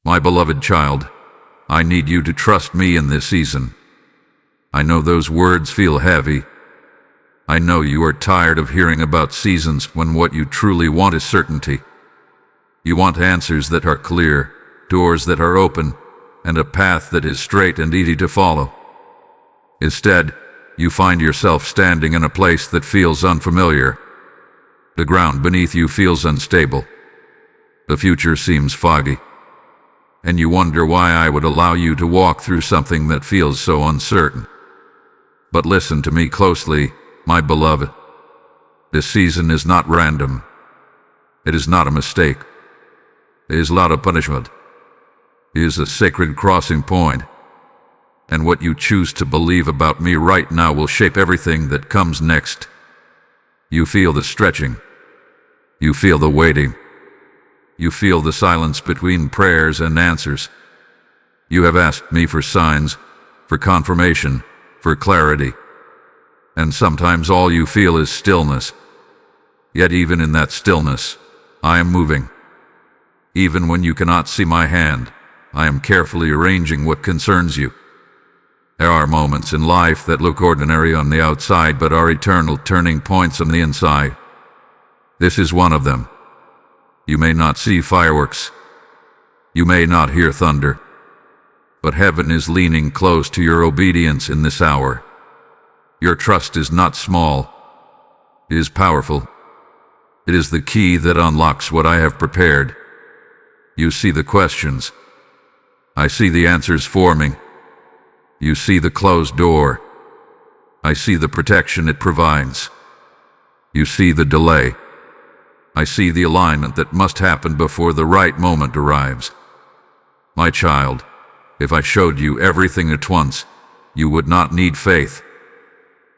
My beloved child, I need you to trust me in this season. I know those words feel heavy. I know you are tired of hearing about seasons when what you truly want is certainty. You want answers that are clear, doors that are open, and a path that is straight and easy to follow. Instead, you find yourself standing in a place that feels unfamiliar. The ground beneath you feels unstable. The future seems foggy. And you wonder why I would allow you to walk through something that feels so uncertain. But listen to me closely, my beloved. This season is not random. It is not a mistake. It is not a punishment. It is a sacred crossing point. And what you choose to believe about me right now will shape everything that comes next. You feel the stretching. You feel the waiting. You feel the silence between prayers and answers. You have asked me for signs, for confirmation, for clarity. And sometimes all you feel is stillness. Yet even in that stillness, I am moving. Even when you cannot see my hand, I am carefully arranging what concerns you. There are moments in life that look ordinary on the outside but are eternal turning points on the inside. This is one of them. You may not see fireworks. You may not hear thunder. But heaven is leaning close to your obedience in this hour. Your trust is not small. It is powerful. It is the key that unlocks what I have prepared. You see the questions. I see the answers forming. You see the closed door. I see the protection it provides. You see the delay. I see the alignment that must happen before the right moment arrives. My child, if I showed you everything at once, you would not need faith.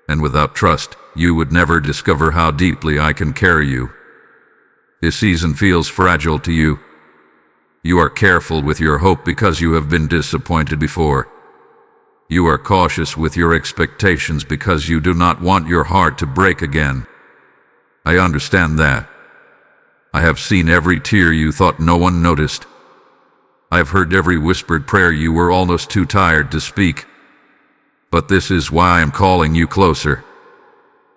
And without trust, you would never discover how deeply I can carry you. This season feels fragile to you. You are careful with your hope because you have been disappointed before. You are cautious with your expectations because you do not want your heart to break again. I understand that. I have seen every tear you thought no one noticed. I have heard every whispered prayer you were almost too tired to speak. But this is why I am calling you closer.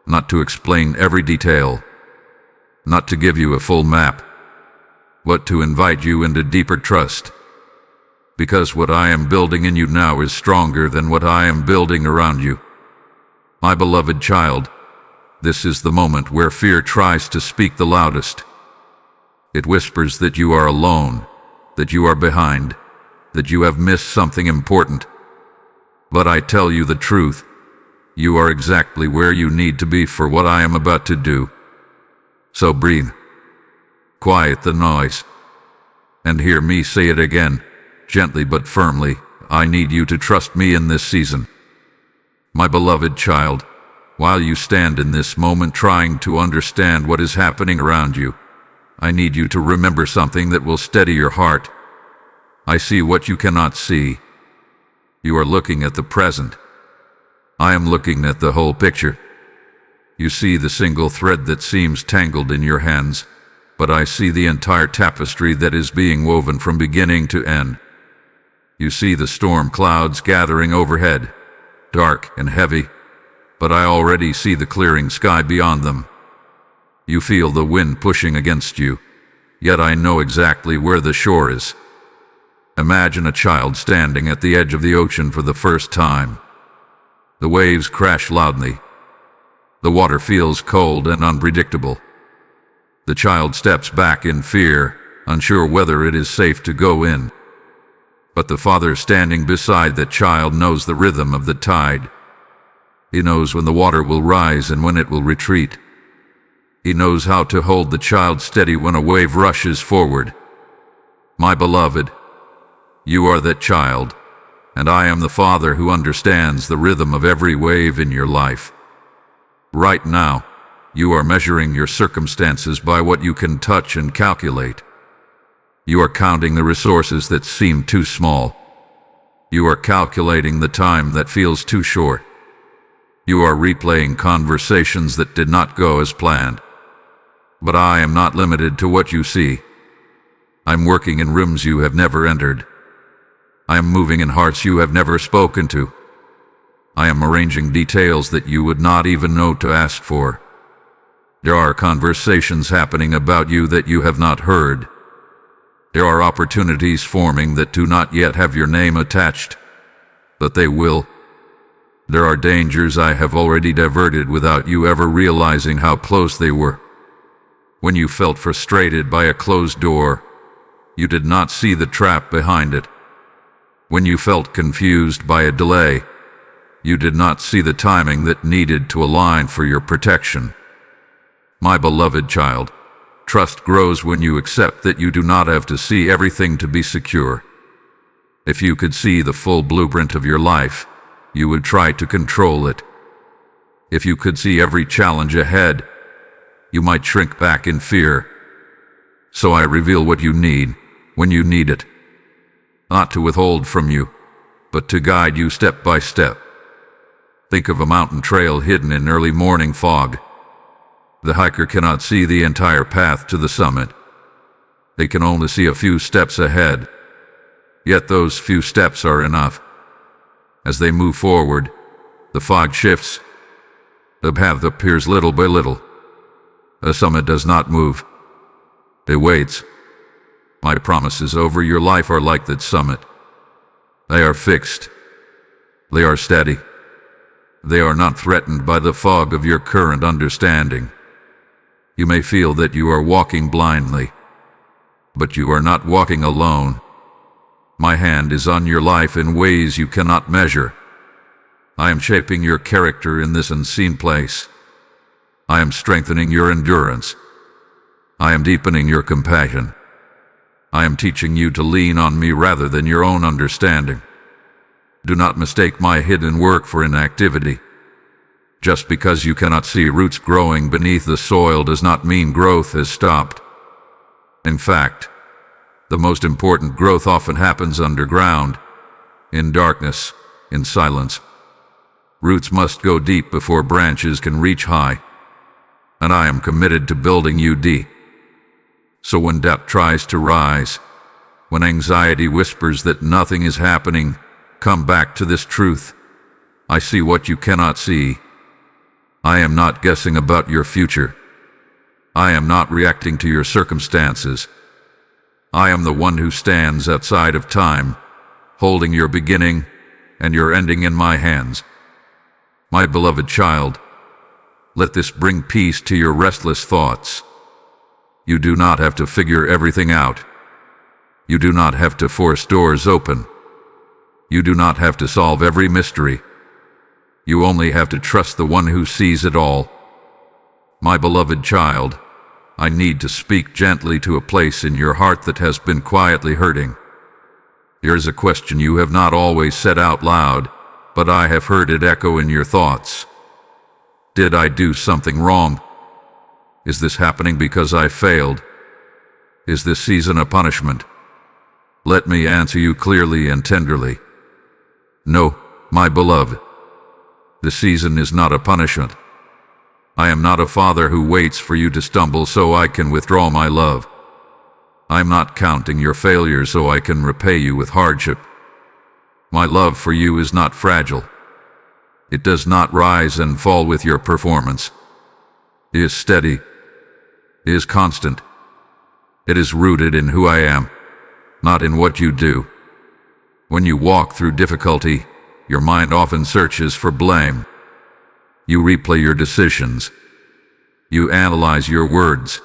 Not to explain every detail. Not to give you a full map. But to invite you into deeper trust. Because what I am building in you now is stronger than what I am building around you. My beloved child, this is the moment where fear tries to speak the loudest. It whispers that you are alone, that you are behind, that you have missed something important. But I tell you the truth, you are exactly where you need to be for what I am about to do. So breathe. Quiet the noise. And hear me say it again, gently but firmly, I need you to trust me in this season. My beloved child, while you stand in this moment trying to understand what is happening around you, I need you to remember something that will steady your heart. I see what you cannot see. You are looking at the present. I am looking at the whole picture. You see the single thread that seems tangled in your hands, but I see the entire tapestry that is being woven from beginning to end. You see the storm clouds gathering overhead, dark and heavy, but I already see the clearing sky beyond them. You feel the wind pushing against you, yet I know exactly where the shore is. Imagine a child standing at the edge of the ocean for the first time. The waves crash loudly. The water feels cold and unpredictable. The child steps back in fear, unsure whether it is safe to go in. But the father standing beside that child knows the rhythm of the tide. He knows when the water will rise and when it will retreat. He knows how to hold the child steady when a wave rushes forward. My beloved, you are that child, and I am the Father who understands the rhythm of every wave in your life. Right now, you are measuring your circumstances by what you can touch and calculate. You are counting the resources that seem too small. You are calculating the time that feels too short. You are replaying conversations that did not go as planned. But I am not limited to what you see. I'm working in rooms you have never entered. I am moving in hearts you have never spoken to. I am arranging details that you would not even know to ask for. There are conversations happening about you that you have not heard. There are opportunities forming that do not yet have your name attached, but they will. There are dangers I have already diverted without you ever realizing how close they were. When you felt frustrated by a closed door, you did not see the trap behind it. When you felt confused by a delay, you did not see the timing that needed to align for your protection. My beloved child, trust grows when you accept that you do not have to see everything to be secure. If you could see the full blueprint of your life, you would try to control it. If you could see every challenge ahead, you might shrink back in fear. So I reveal what you need when you need it. Not to withhold from you, but to guide you step by step. Think of a mountain trail hidden in early morning fog. The hiker cannot see the entire path to the summit. They can only see a few steps ahead. Yet those few steps are enough. As they move forward, the fog shifts. The path appears little by little. The summit does not move. It waits. My promises over your life are like that summit. They are fixed. They are steady. They are not threatened by the fog of your current understanding. You may feel that you are walking blindly, but you are not walking alone. My hand is on your life in ways you cannot measure. I am shaping your character in this unseen place. I am strengthening your endurance. I am deepening your compassion. I am teaching you to lean on me rather than your own understanding. Do not mistake my hidden work for inactivity. Just because you cannot see roots growing beneath the soil does not mean growth has stopped. In fact, the most important growth often happens underground, in darkness, in silence. Roots must go deep before branches can reach high, and I am committed to building you deep. So when doubt tries to rise, when anxiety whispers that nothing is happening, come back to this truth. I see what you cannot see. I am not guessing about your future. I am not reacting to your circumstances. I am the one who stands outside of time, holding your beginning and your ending in my hands. My beloved child, let this bring peace to your restless thoughts. You do not have to figure everything out. You do not have to force doors open. You do not have to solve every mystery. You only have to trust the one who sees it all. My beloved child, I need to speak gently to a place in your heart that has been quietly hurting. Here is a question you have not always said out loud, but I have heard it echo in your thoughts. Did I do something wrong? Is this happening because I failed? Is this season a punishment? Let me answer you clearly and tenderly. No, my beloved. The season is not a punishment. I am not a father who waits for you to stumble so I can withdraw my love. I am not counting your failures so I can repay you with hardship. My love for you is not fragile. It does not rise and fall with your performance. It is steady. It is constant. It is rooted in who I am, not in what you do. When you walk through difficulty, your mind often searches for blame. You replay your decisions. You analyze your words.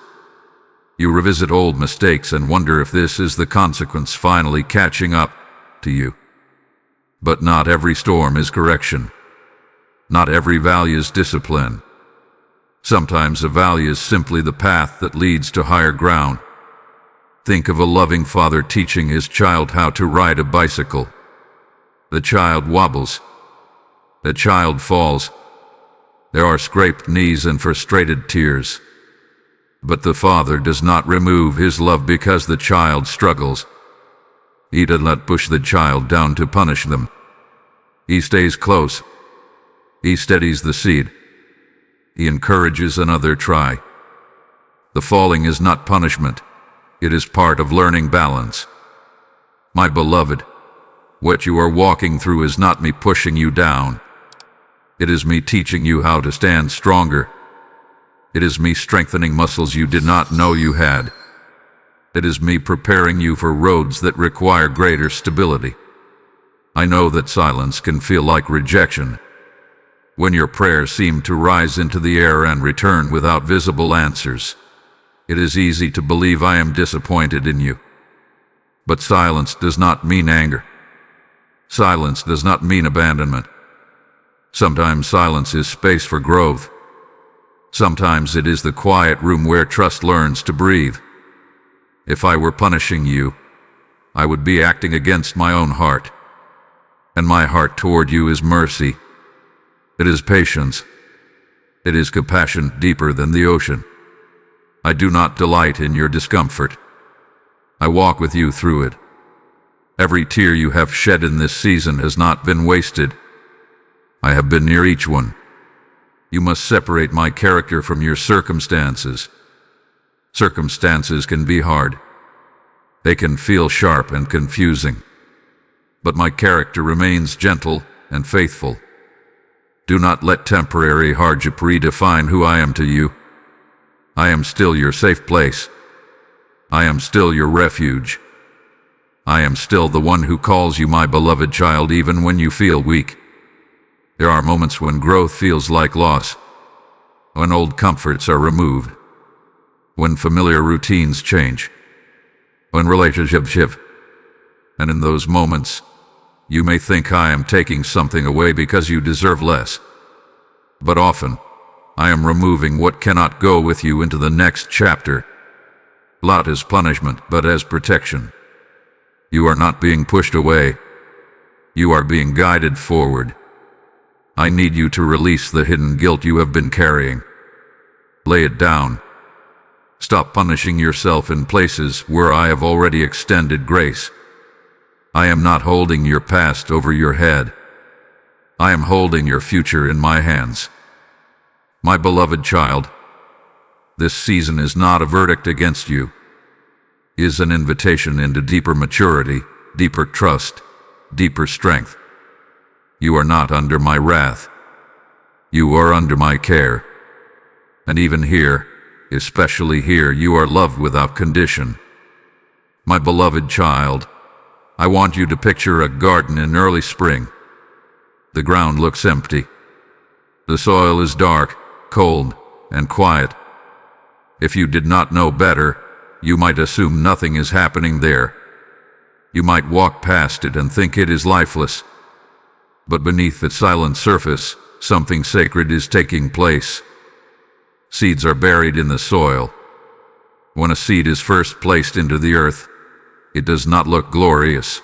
You revisit old mistakes and wonder if this is the consequence finally catching up to you. But not every storm is correction. Not every valley is discipline. Sometimes a valley is simply the path that leads to higher ground. Think of a loving father teaching his child how to ride a bicycle. The child wobbles. The child falls. There are scraped knees and frustrated tears. But the father does not remove his love because the child struggles. He does not push the child down to punish them. He stays close. He steadies the seed. He encourages another try. The falling is not punishment. It is part of learning balance. My beloved, what you are walking through is not me pushing you down. It is me teaching you how to stand stronger. It is me strengthening muscles you did not know you had. It is me preparing you for roads that require greater stability. I know that silence can feel like rejection, when your prayers seem to rise into the air and return without visible answers. It is easy to believe I am disappointed in you. But silence does not mean anger. Silence does not mean abandonment. Sometimes silence is space for growth. Sometimes it is the quiet room where trust learns to breathe. If I were punishing you, I would be acting against my own heart. And my heart toward you is mercy. It is patience. It is compassion deeper than the ocean. I do not delight in your discomfort. I walk with you through it. Every tear you have shed in this season has not been wasted. I have been near each one. You must separate my character from your circumstances. Circumstances can be hard. They can feel sharp and confusing. But my character remains gentle and faithful. Do not let temporary hardship redefine who I am to you. I am still your safe place. I am still your refuge. I am still the one who calls you my beloved child even when you feel weak. There are moments when growth feels like loss, when old comforts are removed, when familiar routines change, when relationships shift. And in those moments, you may think I am taking something away because you deserve less. But often, I am removing what cannot go with you into the next chapter, not as punishment, but as protection. You are not being pushed away. You are being guided forward. I need you to release the hidden guilt you have been carrying. Lay it down. Stop punishing yourself in places where I have already extended grace. I am not holding your past over your head. I am holding your future in my hands. My beloved child, this season is not a verdict against you. It is an invitation into deeper maturity, deeper trust, deeper strength. You are not under my wrath. You are under my care. And even here, especially here, you are loved without condition. My beloved child, I want you to picture a garden in early spring. The ground looks empty. The soil is dark, cold, and quiet. If you did not know better, you might assume nothing is happening there. You might walk past it and think it is lifeless. But beneath its silent surface, something sacred is taking place. Seeds are buried in the soil. When a seed is first placed into the earth, it does not look glorious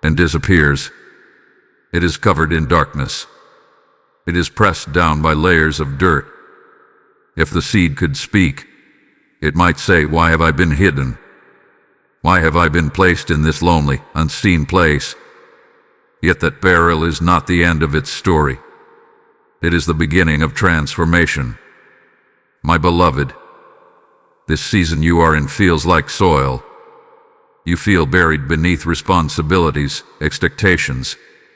and disappears. It is covered in darkness. It is pressed down by layers of dirt. If the seed could speak, it might say, "Why have I been hidden? Why have I been placed in this lonely, unseen place?" Yet that burial is not the end of its story. It is the beginning of transformation. My beloved, this season you are in feels like soil. You feel buried beneath responsibilities, expectations,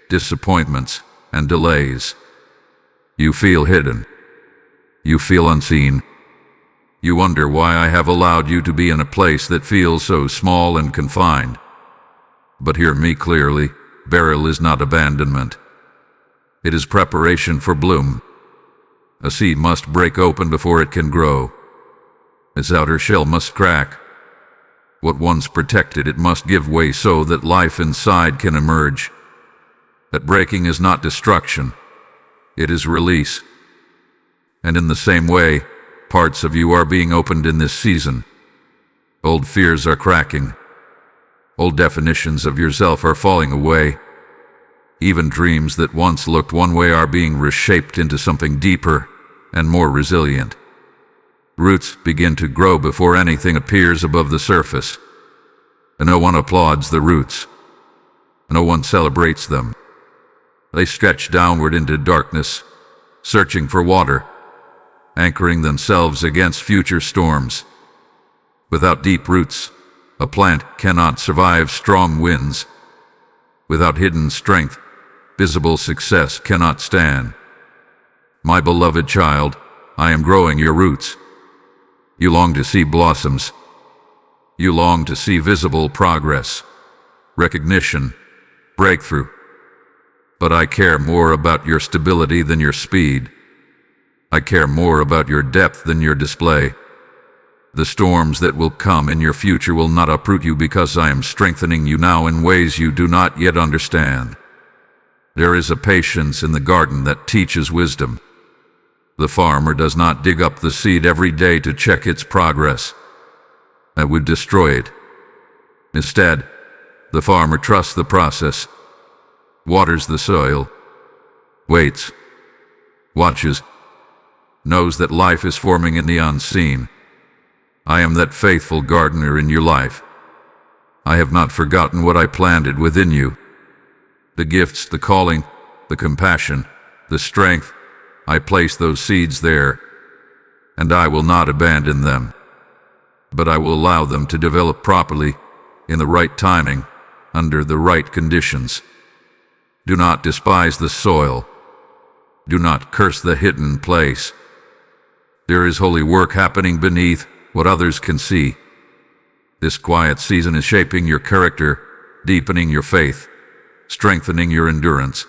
disappointments, and delays. You feel hidden. You feel unseen. You wonder why I have allowed you to be in a place that feels so small and confined. But hear me clearly, burial is not abandonment. It is preparation for bloom. A seed must break open before it can grow. Its outer shell must crack. What once protected it must give way so that life inside can emerge. That breaking is not destruction. It is release. And in the same way, parts of you are being opened in this season. Old fears are cracking. Old definitions of yourself are falling away. Even dreams that once looked one way are being reshaped into something deeper and more resilient. Roots begin to grow before anything appears above the surface. And no one applauds the roots. No one celebrates them. They stretch downward into darkness, searching for water, anchoring themselves against future storms. Without deep roots, a plant cannot survive strong winds. Without hidden strength, visible success cannot stand. My beloved child, I am growing your roots. You long to see blossoms. You long to see visible progress, recognition, breakthrough. But I care more about your stability than your speed. I care more about your depth than your display. The storms that will come in your future will not uproot you because I am strengthening you now in ways you do not yet understand. There is a patience in the garden that teaches wisdom. The farmer does not dig up the seed every day to check its progress. That would destroy it. Instead, the farmer trusts the process, waters the soil, waits, watches, knows that life is forming in the unseen. I am that faithful gardener in your life. I have not forgotten what I planted within you. The gifts, the calling, the compassion, the strength, I place those seeds there, and I will not abandon them. But I will allow them to develop properly, in the right timing, under the right conditions. Do not despise the soil. Do not curse the hidden place. There is holy work happening beneath what others can see. This quiet season is shaping your character, deepening your faith, strengthening your endurance.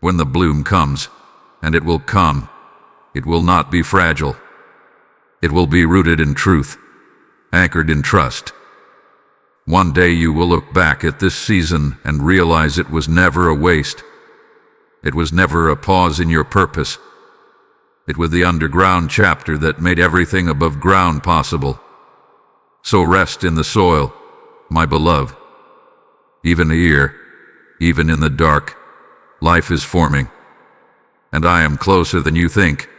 When the bloom comes, and it will come, it will not be fragile. It will be rooted in truth, anchored in trust. One day you will look back at this season and realize it was never a waste. It was never a pause in your purpose. It was the underground chapter that made everything above ground possible. So rest in the soil, my beloved. Even here, even in the dark, life is forming. And I am closer than you think,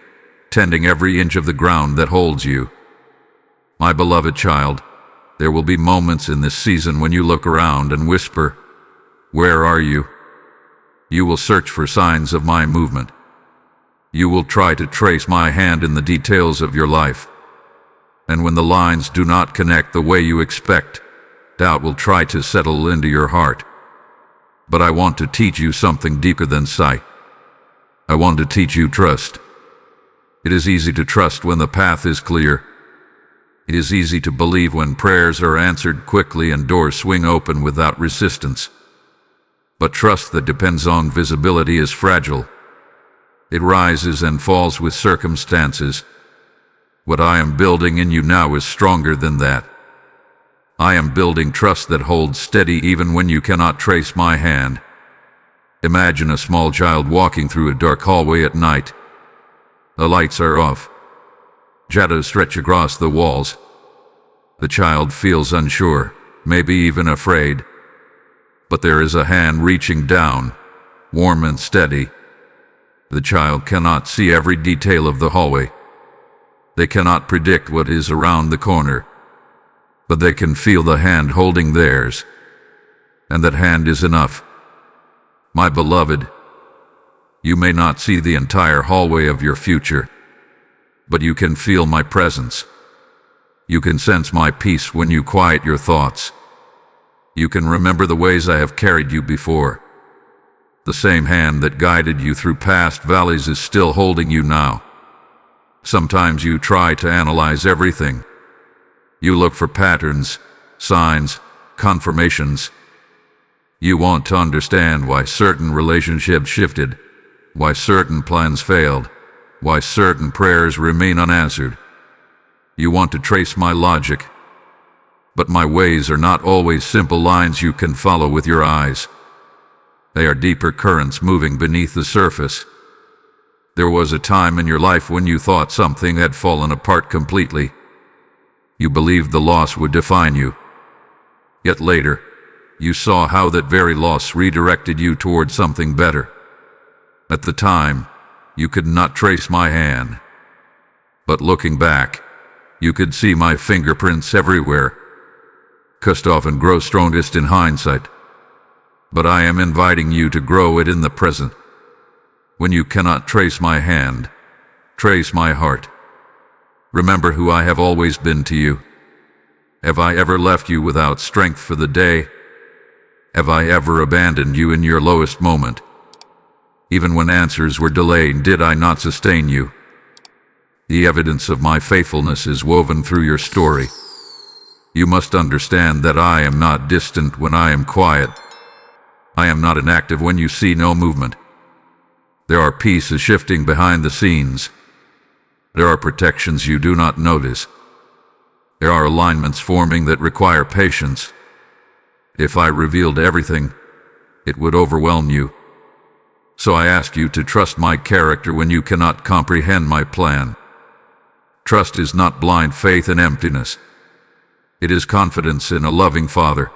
tending every inch of the ground that holds you. My beloved child, there will be moments in this season when you look around and whisper, "Where are you?" You will search for signs of my movement. You will try to trace my hand in the details of your life. And when the lines do not connect the way you expect, doubt will try to settle into your heart. But I want to teach you something deeper than sight. I want to teach you trust. It is easy to trust when the path is clear. It is easy to believe when prayers are answered quickly and doors swing open without resistance. But trust that depends on visibility is fragile. It rises and falls with circumstances. What I am building in you now is stronger than that. I am building trust that holds steady even when you cannot trace my hand. Imagine a small child walking through a dark hallway at night. The lights are off. Shadows stretch across the walls. The child feels unsure, maybe even afraid. But there is a hand reaching down, warm and steady. The child cannot see every detail of the hallway. They cannot predict what is around the corner. But they can feel the hand holding theirs. And that hand is enough. My beloved, you may not see the entire hallway of your future, but you can feel my presence. You can sense my peace when you quiet your thoughts. You can remember the ways I have carried you before. The same hand that guided you through past valleys is still holding you now. Sometimes you try to analyze everything. You look for patterns, signs, confirmations. You want to understand why certain relationships shifted, why certain plans failed, why certain prayers remain unanswered. You want to trace my logic, but my ways are not always simple lines you can follow with your eyes. They are deeper currents moving beneath the surface. There was a time in your life when you thought something had fallen apart completely. You believed the loss would define you. Yet later, you saw how that very loss redirected you toward something better. At the time, you could not trace my hand. But looking back, you could see my fingerprints everywhere. Trust often grows strongest in hindsight. But I am inviting you to grow it in the present. When you cannot trace my hand, trace my heart. Remember who I have always been to you. Have I ever left you without strength for the day? Have I ever abandoned you in your lowest moment? Even when answers were delayed, did I not sustain you? The evidence of my faithfulness is woven through your story. You must understand that I am not distant when I am quiet. I am not inactive when you see no movement. There are pieces shifting behind the scenes. There are protections you do not notice. There are alignments forming that require patience. If I revealed everything, it would overwhelm you. So I ask you to trust my character when you cannot comprehend my plan. Trust is not blind faith in emptiness. It is confidence in a loving Father.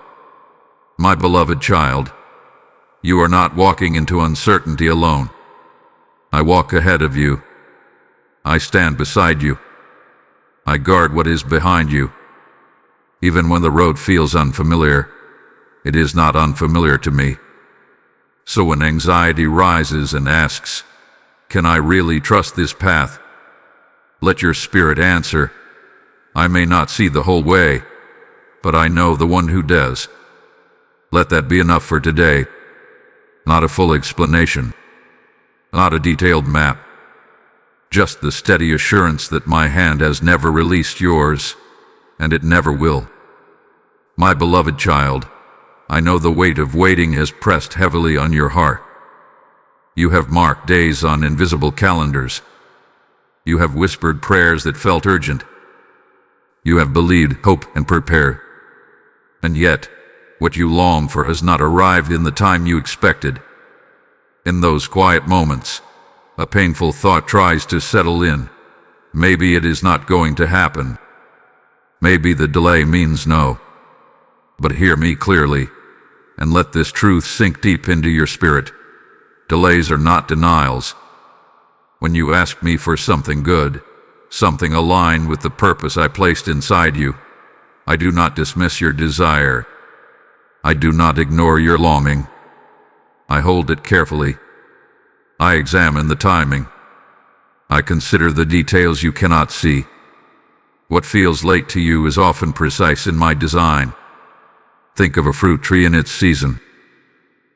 My beloved child, you are not walking into uncertainty alone. I walk ahead of you. I stand beside you. I guard what is behind you. Even when the road feels unfamiliar, it is not unfamiliar to me. So when anxiety rises and asks, "Can I really trust this path?" let your spirit answer, "I may not see the whole way, but I know the one who does." Let that be enough for today. Not a full explanation, not a detailed map, just the steady assurance that my hand has never released yours, and it never will. My beloved child, I know the weight of waiting has pressed heavily on your heart. You have marked days on invisible calendars. You have whispered prayers that felt urgent. You have believed, hoped, and prepared. And yet, what you long for has not arrived in the time you expected. In those quiet moments, a painful thought tries to settle in. Maybe it is not going to happen. Maybe the delay means no. But hear me clearly, and let this truth sink deep into your spirit. Delays are not denials. When you ask me for something good, something aligned with the purpose I placed inside you, I do not dismiss your desire. I do not ignore your longing. I hold it carefully. I examine the timing. I consider the details you cannot see. What feels late to you is often precise in my design. Think of a fruit tree in its season.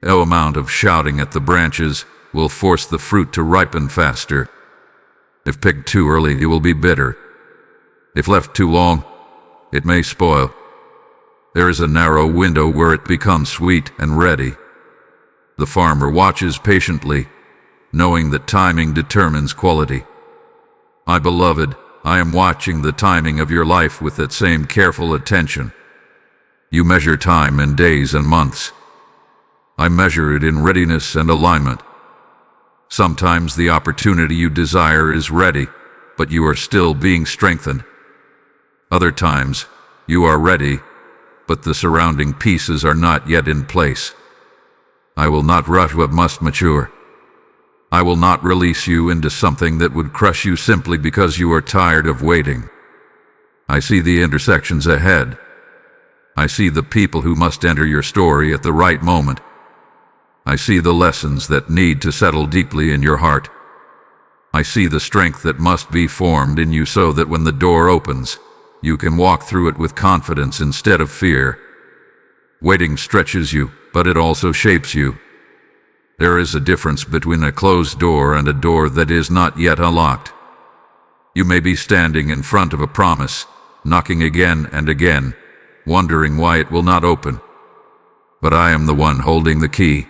No amount of shouting at the branches will force the fruit to ripen faster. If picked too early, it will be bitter. If left too long, it may spoil. There is a narrow window where it becomes sweet and ready. The farmer watches patiently, knowing that timing determines quality. My beloved, I am watching the timing of your life with that same careful attention. You measure time in days and months. I measure it in readiness and alignment. Sometimes the opportunity you desire is ready, but you are still being strengthened. Other times, you are ready, but the surrounding pieces are not yet in place. I will not rush what must mature. I will not release you into something that would crush you simply because you are tired of waiting. I see the intersections ahead. I see the people who must enter your story at the right moment. I see the lessons that need to settle deeply in your heart. I see the strength that must be formed in you so that when the door opens, you can walk through it with confidence instead of fear. Waiting stretches you, but it also shapes you. There is a difference between a closed door and a door that is not yet unlocked. You may be standing in front of a promise, knocking again and again, wondering why it will not open. But I am the one holding the key,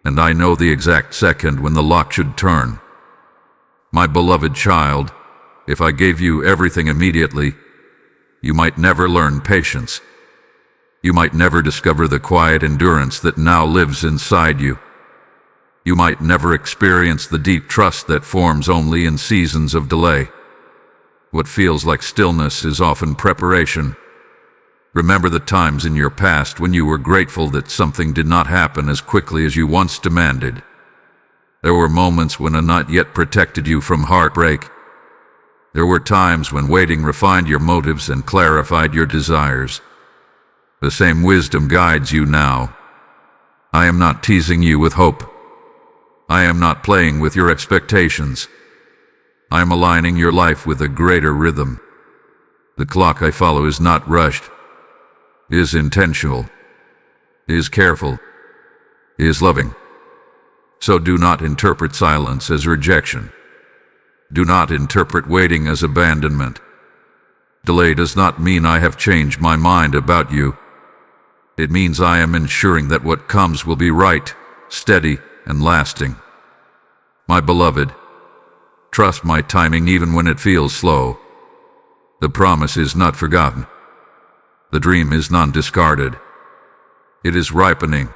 and I know the exact second when the lock should turn. My beloved child, if I gave you everything immediately, you might never learn patience. You might never discover the quiet endurance that now lives inside you. You might never experience the deep trust that forms only in seasons of delay. What feels like stillness is often preparation. Remember the times in your past when you were grateful that something did not happen as quickly as you once demanded. There were moments when a not yet protected you from heartbreak. There were times when waiting refined your motives and clarified your desires. The same wisdom guides you now. I am not teasing you with hope. I am not playing with your expectations. I am aligning your life with a greater rhythm. The clock I follow is not rushed, is intentional, is careful, is loving. So do not interpret silence as rejection. Do not interpret waiting as abandonment. Delay does not mean I have changed my mind about you. It means I am ensuring that what comes will be right, steady, and lasting. My beloved, trust my timing even when it feels slow. The promise is not forgotten. The dream is not discarded. It is ripening.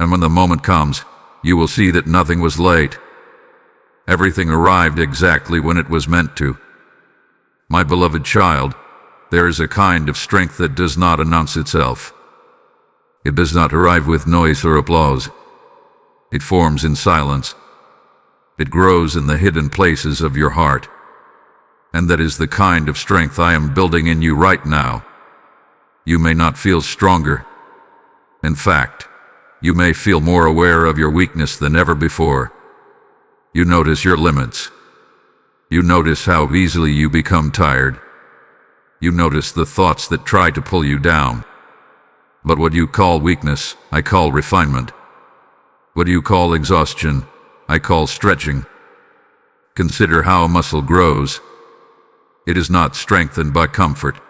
And when the moment comes, you will see that nothing was late. Everything arrived exactly when it was meant to. My beloved child, there is a kind of strength that does not announce itself. It does not arrive with noise or applause. It forms in silence. It grows in the hidden places of your heart. And that is the kind of strength I am building in you right now. You may not feel stronger. In fact, you may feel more aware of your weakness than ever before. You notice your limits. You notice how easily you become tired. You notice the thoughts that try to pull you down. But what you call weakness, I call refinement. What you call exhaustion, I call stretching. Consider how a muscle grows. It is not strengthened by comfort.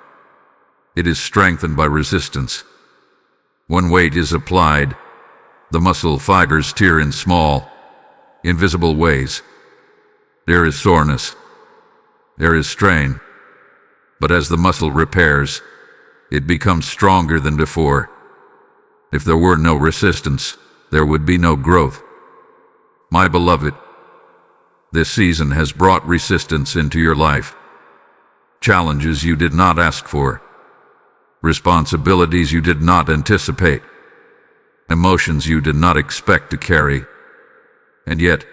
It is strengthened by resistance. When weight is applied, the muscle fibers tear in small, invisible ways. There is soreness. There is strain. But as the muscle repairs, it becomes stronger than before. If there were no resistance, there would be no growth. My beloved, this season has brought resistance into your life. Challenges you did not ask for. Responsibilities you did not anticipate. Emotions you did not expect to carry. And yet,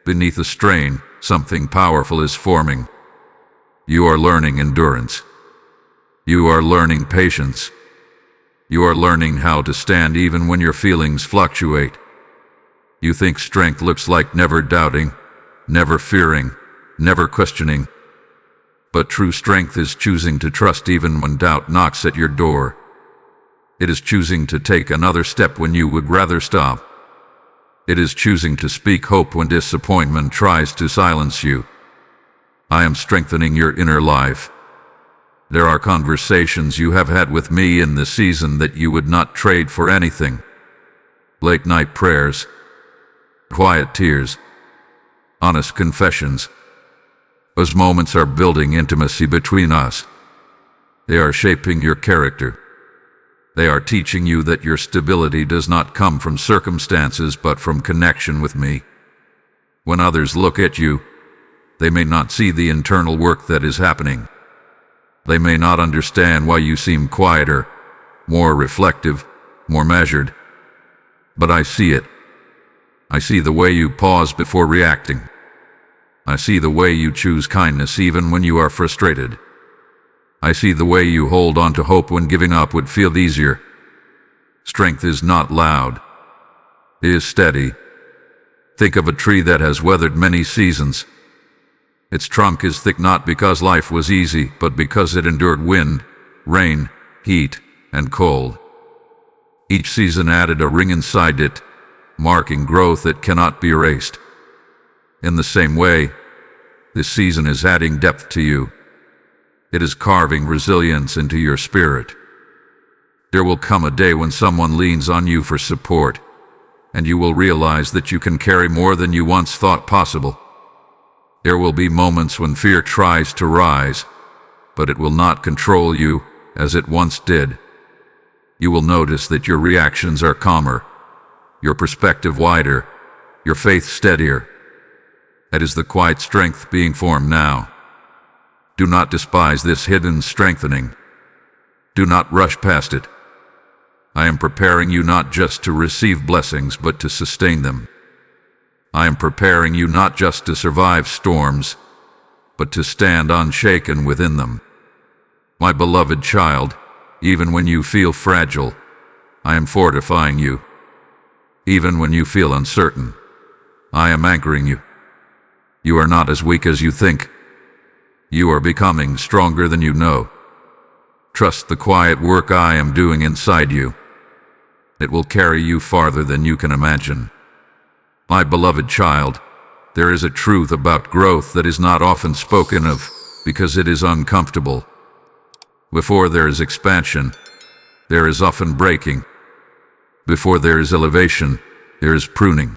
beneath the strain, something powerful is forming. You are learning endurance. You are learning patience. You are learning how to stand even when your feelings fluctuate. You think strength looks like never doubting, never fearing, never questioning. But true strength is choosing to trust even when doubt knocks at your door. It is choosing to take another step when you would rather stop. It is choosing to speak hope when disappointment tries to silence you. I am strengthening your inner life. There are conversations you have had with me in this season that you would not trade for anything. Late night prayers, quiet tears, honest confessions. Those moments are building intimacy between us. They are shaping your character. They are teaching you that your stability does not come from circumstances but from connection with me. When others look at you, they may not see the internal work that is happening. They may not understand why you seem quieter, more reflective, more measured. But I see it. I see the way you pause before reacting. I see the way you choose kindness even when you are frustrated. I see the way you hold on to hope when giving up would feel easier. Strength is not loud. It is steady. Think of a tree that has weathered many seasons. Its trunk is thick not because life was easy, but because it endured wind, rain, heat, and cold. Each season added a ring inside it, marking growth that cannot be erased. In the same way, this season is adding depth to you. It is carving resilience into your spirit. There will come a day when someone leans on you for support, and you will realize that you can carry more than you once thought possible. There will be moments when fear tries to rise, but it will not control you as it once did. You will notice that your reactions are calmer, your perspective wider, your faith steadier. That is the quiet strength being formed now. Do not despise this hidden strengthening. Do not rush past it. I am preparing you not just to receive blessings, but to sustain them. I am preparing you not just to survive storms, but to stand unshaken within them. My beloved child, even when you feel fragile, I am fortifying you. Even when you feel uncertain, I am anchoring you. You are not as weak as you think. You are becoming stronger than you know. Trust the quiet work I am doing inside you. It will carry you farther than you can imagine. My beloved child, there is a truth about growth that is not often spoken of because it is uncomfortable. Before there is expansion, there is often breaking. Before there is elevation, there is pruning.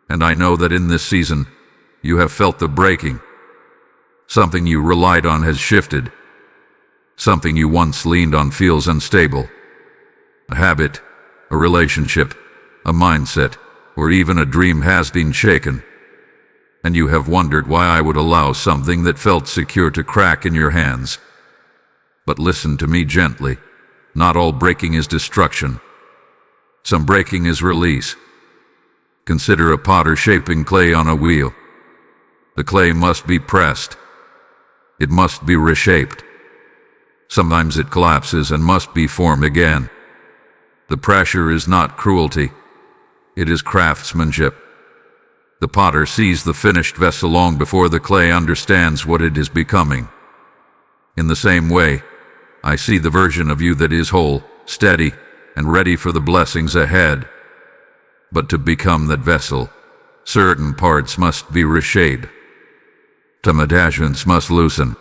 And I know that in this season, you have felt the breaking. Something you relied on has shifted. Something you once leaned on feels unstable. A habit, a relationship, a mindset, or even a dream has been shaken. And you have wondered why I would allow something that felt secure to crack in your hands. But listen to me gently. Not all breaking is destruction. Some breaking is release. Consider a potter shaping clay on a wheel. The clay must be pressed. It must be reshaped. Sometimes it collapses and must be formed again. The pressure is not cruelty. It is craftsmanship. The potter sees the finished vessel long before the clay understands what it is becoming. In the same way, I see the version of you that is whole, steady, and ready for the blessings ahead. But to become that vessel, certain parts must be reshaped. Some attachments must loosen.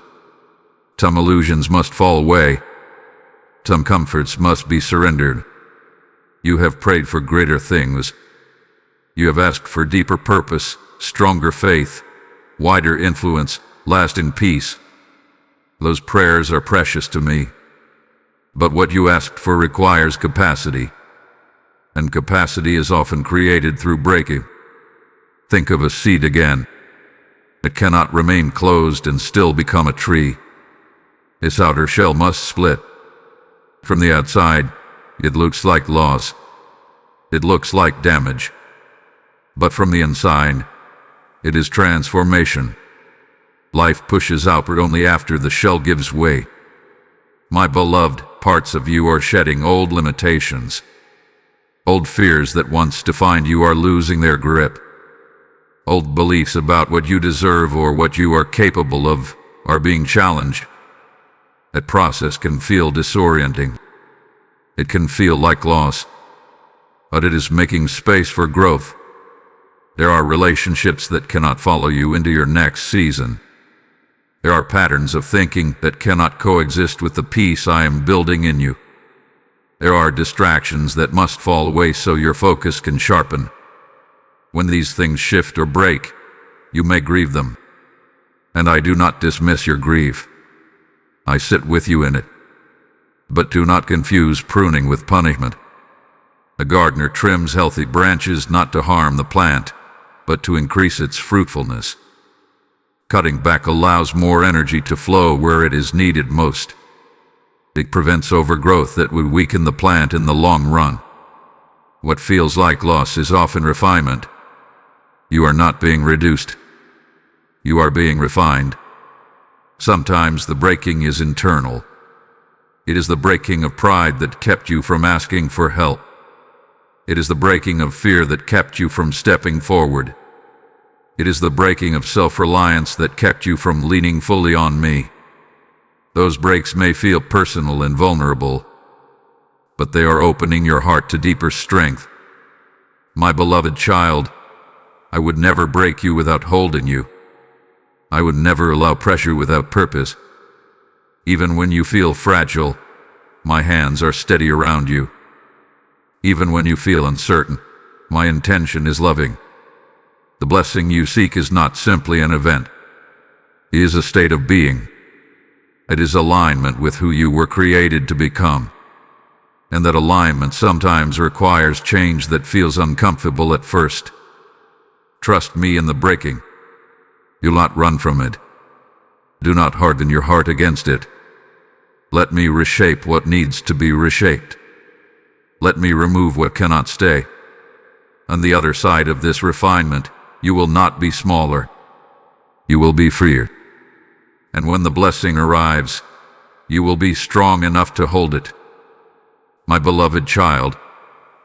Some illusions must fall away. Some comforts must be surrendered. You have prayed for greater things. You have asked for deeper purpose, stronger faith, wider influence, lasting peace. Those prayers are precious to me. But what you asked for requires capacity. And capacity is often created through breaking. Think of a seed again. It cannot remain closed and still become a tree. Its outer shell must split. From the outside, it looks like loss. It looks like damage. But from the inside, it is transformation. Life pushes outward only after the shell gives way. My beloved, parts of you are shedding old limitations. Old fears that once defined you are losing their grip. Old beliefs about what you deserve or what you are capable of are being challenged. That process can feel disorienting. It can feel like loss. But it is making space for growth. There are relationships that cannot follow you into your next season. There are patterns of thinking that cannot coexist with the peace I am building in you. There are distractions that must fall away so your focus can sharpen. When these things shift or break, you may grieve them. And I do not dismiss your grief. I sit with you in it. But do not confuse pruning with punishment. A gardener trims healthy branches not to harm the plant, but to increase its fruitfulness. Cutting back allows more energy to flow where it is needed most. It prevents overgrowth that would weaken the plant in the long run. What feels like loss is often refinement. You are not being reduced. You are being refined. Sometimes the breaking is internal. It is the breaking of pride that kept you from asking for help. It is the breaking of fear that kept you from stepping forward. It is the breaking of self-reliance that kept you from leaning fully on me. Those breaks may feel personal and vulnerable, but they are opening your heart to deeper strength. My beloved child, I would never break you without holding you. I would never allow pressure without purpose. Even when you feel fragile, my hands are steady around you. Even when you feel uncertain, my intention is loving. The blessing you seek is not simply an event. It is a state of being. It is alignment with who you were created to become. And that alignment sometimes requires change that feels uncomfortable at first. Trust me in the breaking. Do not run from it. Do not harden your heart against it. Let me reshape what needs to be reshaped. Let me remove what cannot stay. On the other side of this refinement, you will not be smaller. You will be freer. And when the blessing arrives, you will be strong enough to hold it. My beloved child,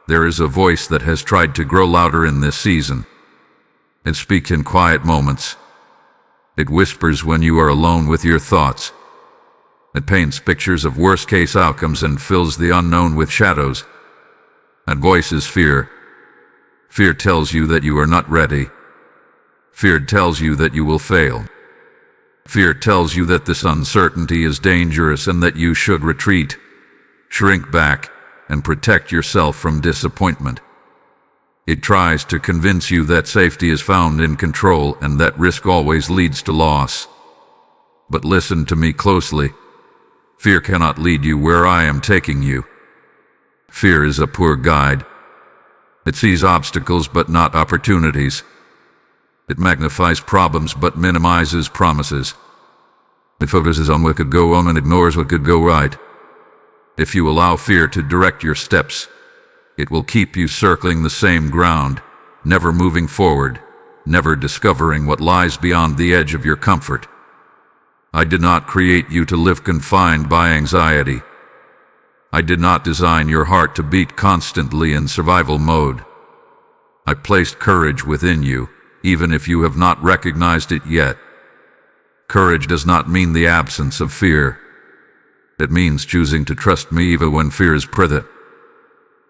there is a voice that has tried to grow louder in this season. It speaks in quiet moments. It whispers when you are alone with your thoughts. It paints pictures of worst-case outcomes and fills the unknown with shadows. That voice is fear. Fear tells you that you are not ready. Fear tells you that you will fail. Fear tells you that this uncertainty is dangerous and that you should retreat, shrink back, and protect yourself from disappointment. It tries to convince you that safety is found in control and that risk always leads to loss. But listen to me closely. Fear cannot lead you where I am taking you. Fear is a poor guide. It sees obstacles but not opportunities. It magnifies problems but minimizes promises. It focuses on what could go wrong and ignores what could go right. If you allow fear to direct your steps, it will keep you circling the same ground, never moving forward, never discovering what lies beyond the edge of your comfort. I did not create you to live confined by anxiety. I did not design your heart to beat constantly in survival mode. I placed courage within you, even if you have not recognized it yet. Courage does not mean the absence of fear. It means choosing to trust me even when fear is present.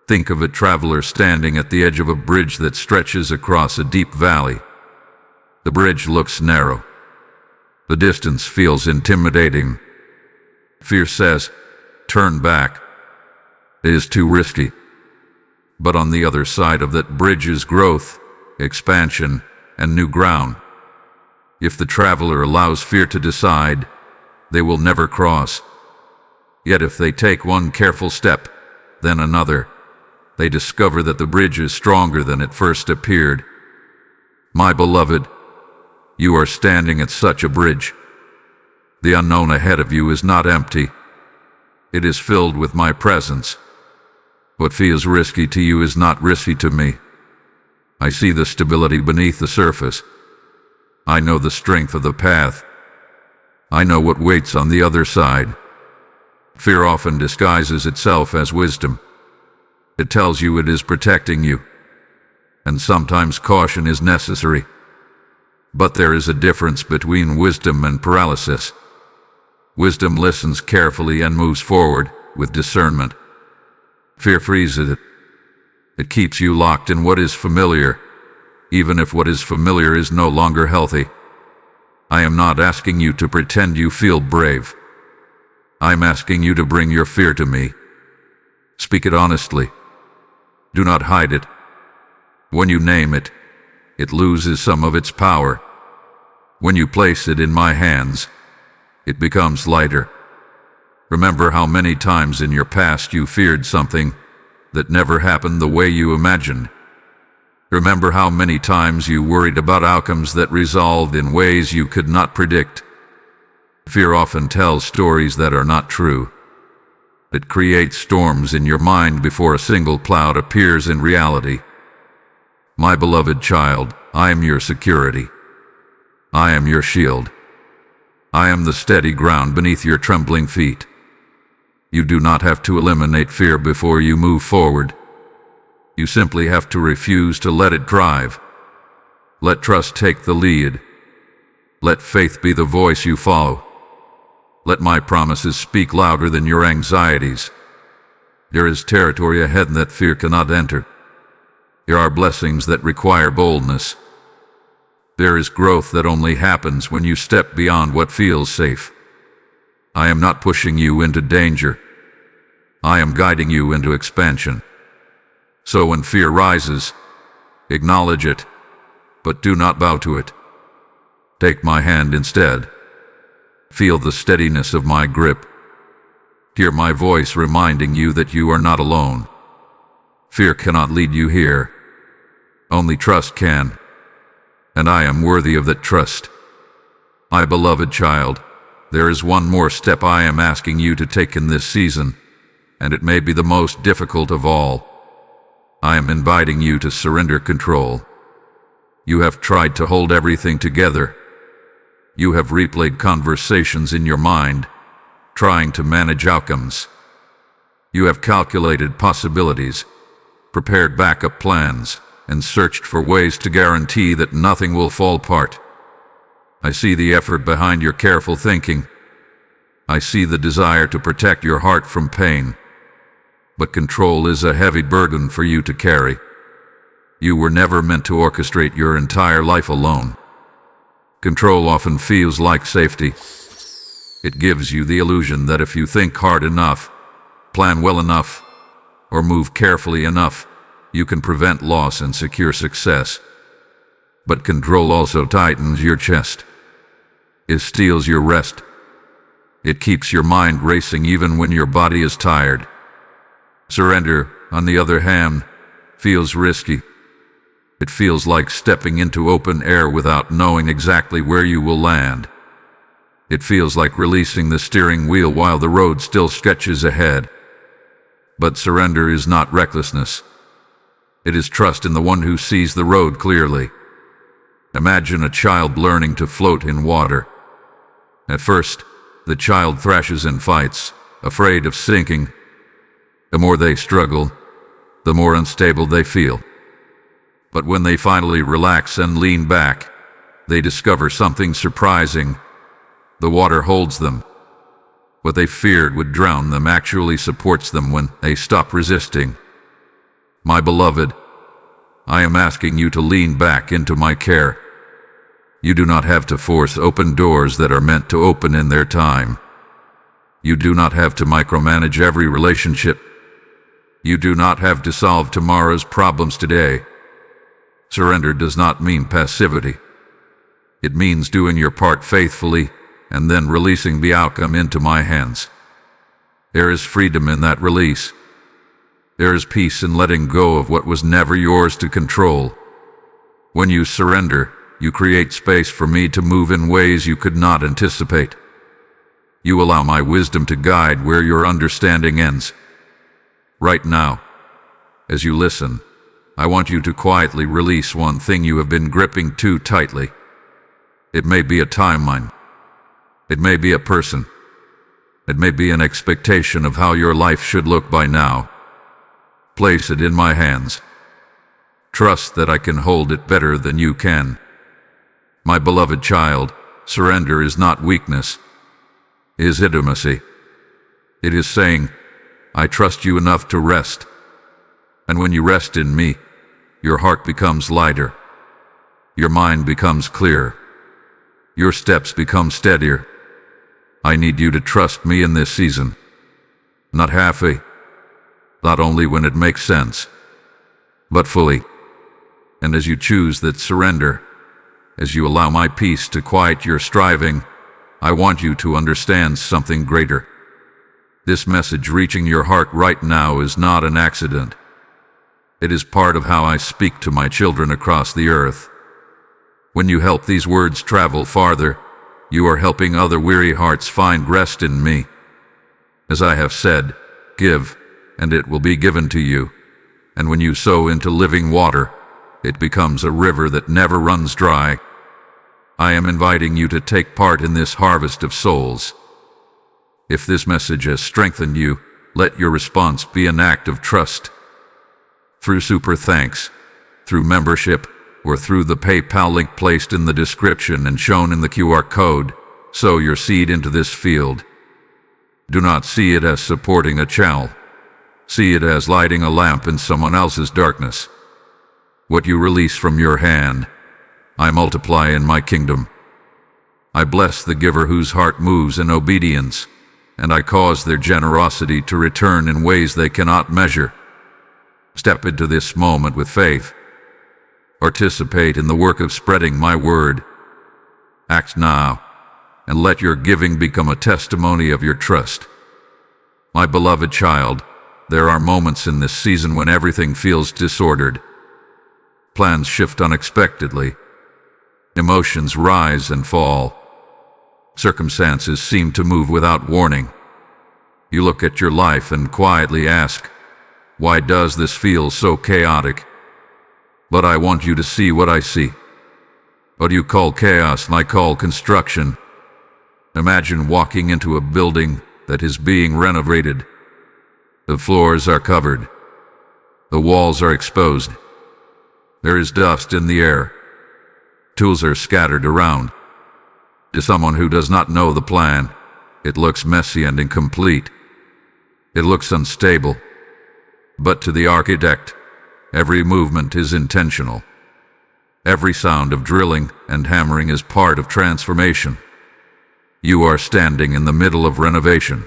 Think of a traveler standing at the edge of a bridge that stretches across a deep valley. The bridge looks narrow. The distance feels intimidating. Fear says, "Turn back. It is too risky." But on the other side of that bridge is growth, expansion, and new ground. If the traveler allows fear to decide, they will never cross. Yet if they take one careful step, then another, they discover that the bridge is stronger than it first appeared. My beloved, you are standing at such a bridge. The unknown ahead of you is not empty. It is filled with my presence. What feels risky to you is not risky to me. I see the stability beneath the surface. I know the strength of the path. I know what waits on the other side. Fear often disguises itself as wisdom. It tells you it is protecting you. And sometimes caution is necessary. But there is a difference between wisdom and paralysis. Wisdom listens carefully and moves forward with discernment. Fear freezes it. It keeps you locked in what is familiar, even if what is familiar is no longer healthy. I am not asking you to pretend you feel brave. I'm asking you to bring your fear to me. Speak it honestly. Do not hide it. When you name it, it loses some of its power. When you place it in my hands, it becomes lighter. Remember how many times in your past you feared something that never happened the way you imagined. Remember how many times you worried about outcomes that resolved in ways you could not predict. Fear often tells stories that are not true. It creates storms in your mind before a single cloud appears in reality. My beloved child, I am your security. I am your shield. I am the steady ground beneath your trembling feet. You do not have to eliminate fear before you move forward. You simply have to refuse to let it drive. Let trust take the lead. Let faith be the voice you follow. Let my promises speak louder than your anxieties. There is territory ahead that fear cannot enter. There are blessings that require boldness. There is growth that only happens when you step beyond what feels safe. I am not pushing you into danger. I am guiding you into expansion. So when fear rises, acknowledge it, but do not bow to it. Take my hand instead. Feel the steadiness of my grip. Hear my voice reminding you that you are not alone. Fear cannot lead you here. Only trust can. And I am worthy of that trust. My beloved child, there is one more step I am asking you to take in this season, and it may be the most difficult of all. I am inviting you to surrender control. You have tried to hold everything together. You have replayed conversations in your mind, trying to manage outcomes. You have calculated possibilities, prepared backup plans, and searched for ways to guarantee that nothing will fall apart. I see the effort behind your careful thinking. I see the desire to protect your heart from pain. But control is a heavy burden for you to carry. You were never meant to orchestrate your entire life alone. Control often feels like safety. It gives you the illusion that if you think hard enough, plan well enough, or move carefully enough, you can prevent loss and secure success. But control also tightens your chest. It steals your rest. It keeps your mind racing even when your body is tired. Surrender, on the other hand, feels risky. It feels like stepping into open air without knowing exactly where you will land. It feels like releasing the steering wheel while the road still stretches ahead. But surrender is not recklessness. It is trust in the one who sees the road clearly. Imagine a child learning to float in water. At first, the child thrashes and fights, afraid of sinking. The more they struggle, the more unstable they feel. But when they finally relax and lean back, they discover something surprising. The water holds them. What they feared would drown them actually supports them when they stop resisting. My beloved, I am asking you to lean back into my care. You do not have to force open doors that are meant to open in their time. You do not have to micromanage every relationship. You do not have to solve tomorrow's problems today. Surrender does not mean passivity. It means doing your part faithfully and then releasing the outcome into my hands. There is freedom in that release. There is peace in letting go of what was never yours to control. When you surrender, you create space for me to move in ways you could not anticipate. You allow my wisdom to guide where your understanding ends. Right now, as you listen, I want you to quietly release one thing you have been gripping too tightly. It may be a timeline. It may be a person. It may be an expectation of how your life should look by now. Place it in my hands. Trust that I can hold it better than you can. My beloved child, surrender is not weakness. It is intimacy. It is saying, I trust you enough to rest. And when you rest in me, your heart becomes lighter. Your mind becomes clear. Your steps become steadier. I need you to trust me in this season. Not halfway. Not only when it makes sense, but fully. And as you choose that surrender, as you allow my peace to quiet your striving, I want you to understand something greater. This message reaching your heart right now is not an accident. It is part of how I speak to my children across the earth. When you help these words travel farther, you are helping other weary hearts find rest in me. As I have said, give, and it will be given to you. And when you sow into living water, it becomes a river that never runs dry. I am inviting you to take part in this harvest of souls. If this message has strengthened you, let your response be an act of trust. Through super thanks, through membership, or through the PayPal link placed in the description and shown in the QR code, sow your seed into this field. Do not see it as supporting a channel. See it as lighting a lamp in someone else's darkness. What you release from your hand, I multiply in my kingdom. I bless the giver whose heart moves in obedience, and I cause their generosity to return in ways they cannot measure. Step into this moment with faith. Participate in the work of spreading my word. Act now, and let your giving become a testimony of your trust. My beloved child, there are moments in this season when everything feels disordered. Plans shift unexpectedly. Emotions rise and fall. Circumstances seem to move without warning. You look at your life and quietly ask, why does this feel so chaotic? But I want you to see what I see. What you call chaos, I call construction. Imagine walking into a building that is being renovated. The floors are covered. The walls are exposed. There is dust in the air. Tools are scattered around. To someone who does not know the plan, it looks messy and incomplete. It looks unstable. But to the architect, every movement is intentional. Every sound of drilling and hammering is part of transformation. You are standing in the middle of renovation.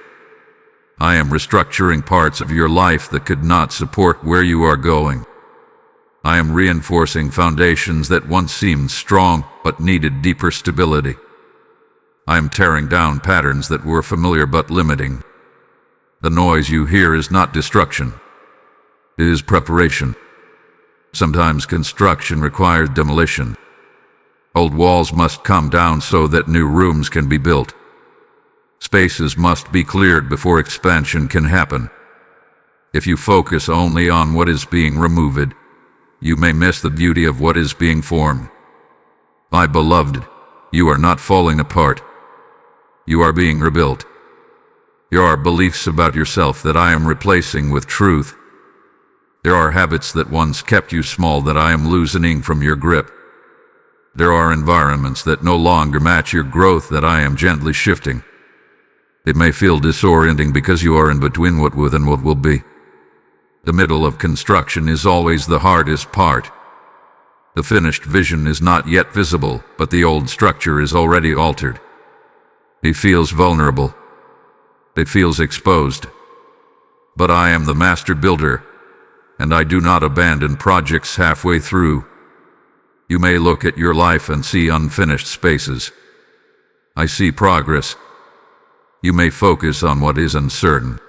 I am restructuring parts of your life that could not support where you are going. I am reinforcing foundations that once seemed strong but needed deeper stability. I am tearing down patterns that were familiar but limiting. The noise you hear is not destruction. It is preparation. Sometimes construction requires demolition. Old walls must come down so that new rooms can be built. Spaces must be cleared before expansion can happen. If you focus only on what is being removed, you may miss the beauty of what is being formed. My beloved, you are not falling apart. You are being rebuilt. There are beliefs about yourself that I am replacing with truth. There are habits that once kept you small that I am loosening from your grip. There are environments that no longer match your growth that I am gently shifting. It may feel disorienting because you are in between what was and what will be. The middle of construction is always the hardest part. The finished vision is not yet visible, but the old structure is already altered. It feels vulnerable. It feels exposed. But I am the master builder, and I do not abandon projects halfway through. You may look at your life and see unfinished spaces. I see progress. You may focus on what is uncertain.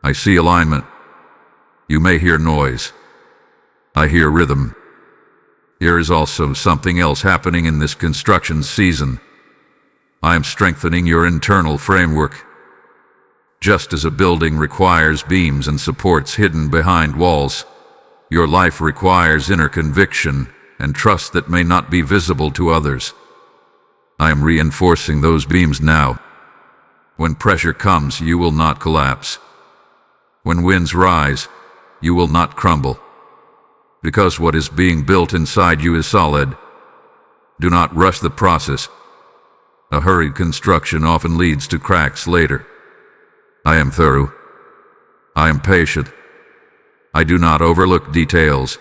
I see alignment. You may hear noise. I hear rhythm. There is also something else happening in this construction season. I am strengthening your internal framework. Just as a building requires beams and supports hidden behind walls, your life requires inner conviction and trust that may not be visible to others. I am reinforcing those beams now. When pressure comes, you will not collapse. When winds rise, you will not crumble. Because what is being built inside you is solid. Do not rush the process. A hurried construction often leads to cracks later. I am thorough. I am patient. I do not overlook details.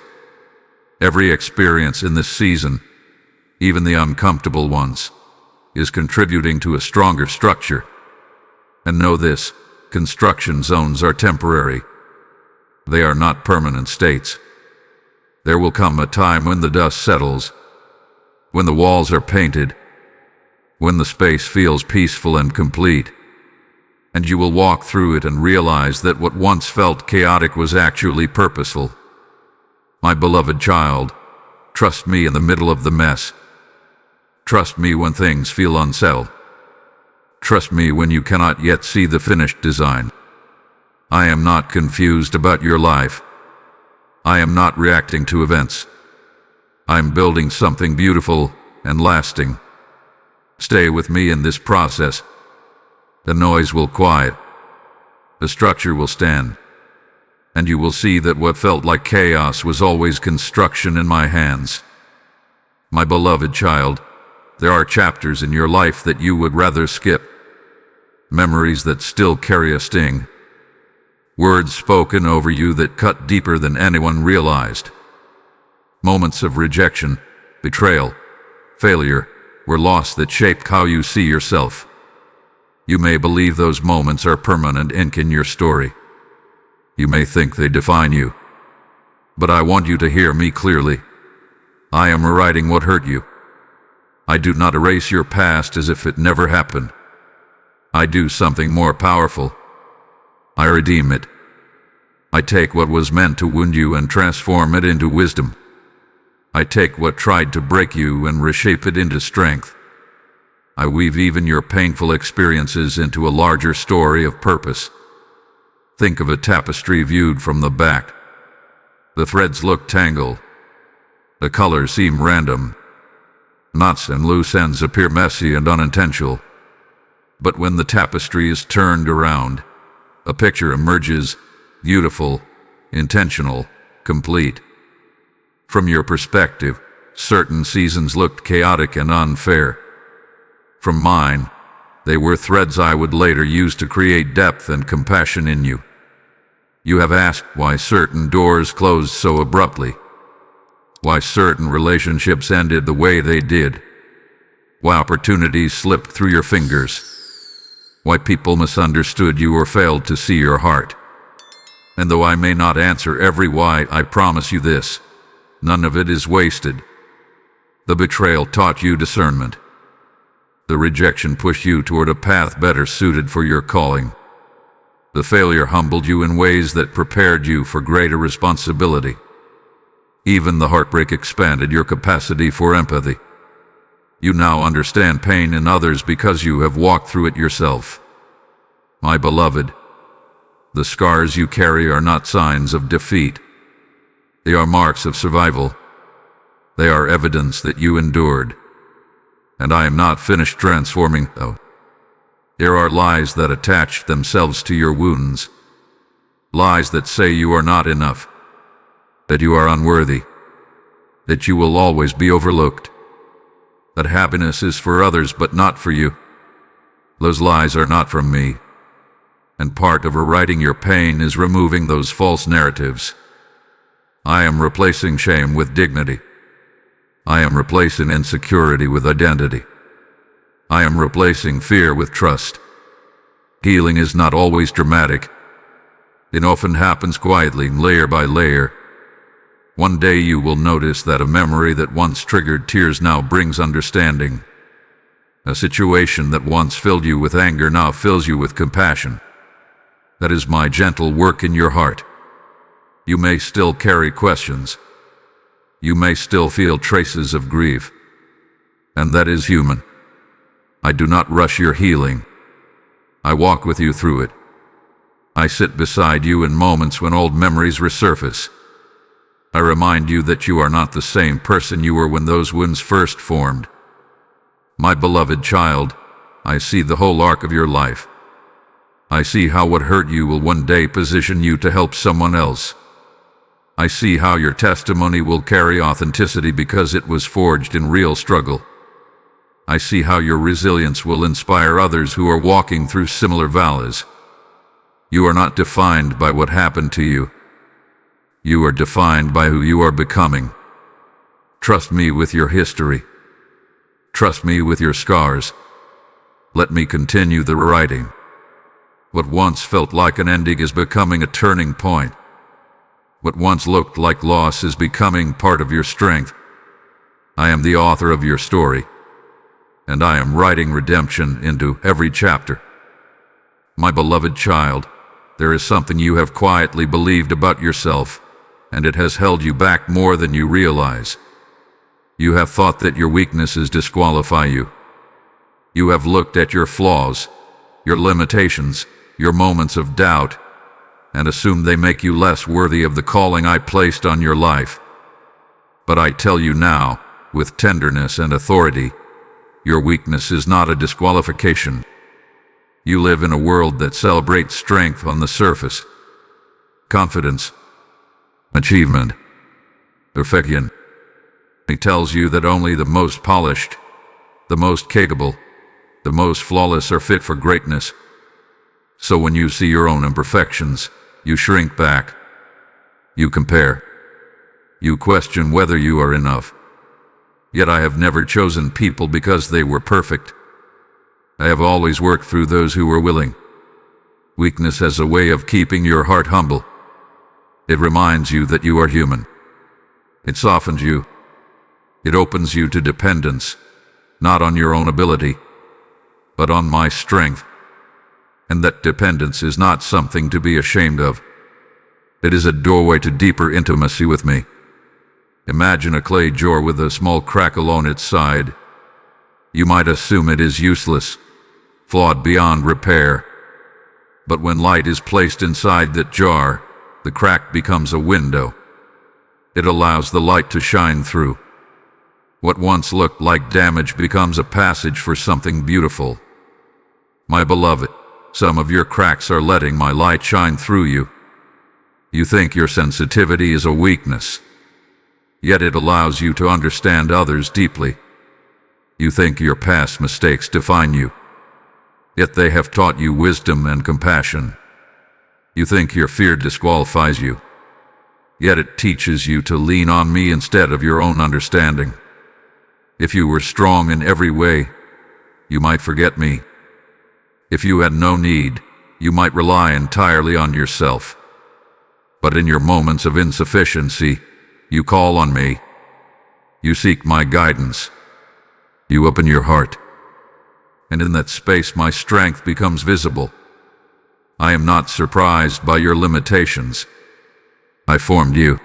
Every experience in this season, even the uncomfortable ones, is contributing to a stronger structure. And know this, construction zones are temporary. They are not permanent states. There will come a time when the dust settles, when the walls are painted, when the space feels peaceful and complete, and you will walk through it and realize that what once felt chaotic was actually purposeful. My beloved child, trust me in the middle of the mess. Trust me when things feel unsettled. Trust me when you cannot yet see the finished design. I am not confused about your life. I am not reacting to events. I am building something beautiful and lasting. Stay with me in this process. The noise will quiet. The structure will stand. And you will see that what felt like chaos was always construction in my hands. My beloved child, there are chapters in your life that you would rather skip. Memories that still carry a sting. Words spoken over you that cut deeper than anyone realized. Moments of rejection, betrayal, failure were lost that shaped how you see yourself. You may believe those moments are permanent ink in your story. You may think they define you. But I want you to hear me clearly. I am rewriting what hurt you. I do not erase your past as if it never happened. I do something more powerful. I redeem it. I take what was meant to wound you and transform it into wisdom. I take what tried to break you and reshape it into strength. I weave even your painful experiences into a larger story of purpose. Think of a tapestry viewed from the back. The threads look tangled. The colors seem random. Knots and loose ends appear messy and unintentional. But when the tapestry is turned around, a picture emerges, beautiful, intentional, complete. From your perspective, certain seasons looked chaotic and unfair. from mine. They were threads I would later use to create depth and compassion in you. You have asked why certain doors closed so abruptly, why certain relationships ended the way they did, why opportunities slipped through your fingers, why people misunderstood you or failed to see your heart. And though I may not answer every why, I promise you this: none of it is wasted. The betrayal taught you discernment. The rejection pushed you toward a path better suited for your calling. The failure humbled you in ways that prepared you for greater responsibility. Even the heartbreak expanded your capacity for empathy. You now understand pain in others because you have walked through it yourself. My beloved, the scars you carry are not signs of defeat. They are marks of survival. They are evidence that you endured. And I am not finished transforming, though. There are lies that attach themselves to your wounds. Lies that say you are not enough, that you are unworthy, that you will always be overlooked, that happiness is for others but not for you. Those lies are not from me, and part of rewriting your pain is removing those false narratives. I am replacing shame with dignity. I am replacing insecurity with identity. I am replacing fear with trust. Healing is not always dramatic. It often happens quietly, layer by layer. One day you will notice that a memory that once triggered tears now brings understanding. A situation that once filled you with anger now fills you with compassion. That is my gentle work in your heart. You may still carry questions. You may still feel traces of grief. And that is human. I do not rush your healing. I walk with you through it. I sit beside you in moments when old memories resurface. I remind you that you are not the same person you were when those wounds first formed. My beloved child, I see the whole arc of your life. I see how what hurt you will one day position you to help someone else. I see how your testimony will carry authenticity because it was forged in real struggle. I see how your resilience will inspire others who are walking through similar valleys. You are not defined by what happened to you. You are defined by who you are becoming. Trust me with your history. Trust me with your scars. Let me continue the rewriting. What once felt like an ending is becoming a turning point. What once looked like loss is becoming part of your strength. I am the author of your story, and I am writing redemption into every chapter. My beloved child, there is something you have quietly believed about yourself, and it has held you back more than you realize. You have thought that your weaknesses disqualify you. You have looked at your flaws, your limitations, your moments of doubt, and assumed they make you less worthy of the calling I placed on your life. But I tell you now, with tenderness and authority, your weakness is not a disqualification. You live in a world that celebrates strength on the surface, confidence, achievement, perfection. It tells you that only the most polished, the most capable, the most flawless are fit for greatness. So when you see your own imperfections, you shrink back. You compare. You question whether you are enough. Yet I have never chosen people because they were perfect. I have always worked through those who were willing. Weakness has a way of keeping your heart humble. It reminds you that you are human. It softens you. It opens you to dependence, not on your own ability, but on my strength. And that dependence is not something to be ashamed of. It is a doorway to deeper intimacy with me. Imagine a clay jar with a small crack along its side. You might assume it is useless, flawed beyond repair. But when light is placed inside that jar, the crack becomes a window. It allows the light to shine through. What once looked like damage becomes a passage for something beautiful. My beloved, some of your cracks are letting my light shine through you. You think your sensitivity is a weakness, yet it allows you to understand others deeply. You think your past mistakes define you, yet they have taught you wisdom and compassion. You think your fear disqualifies you, yet it teaches you to lean on me instead of your own understanding. If you were strong in every way, you might forget me. If you had no need, you might rely entirely on yourself. But in your moments of insufficiency, you call on me. You seek my guidance. You open your heart. And in that space my strength becomes visible. I am not surprised by your limitations. I formed you.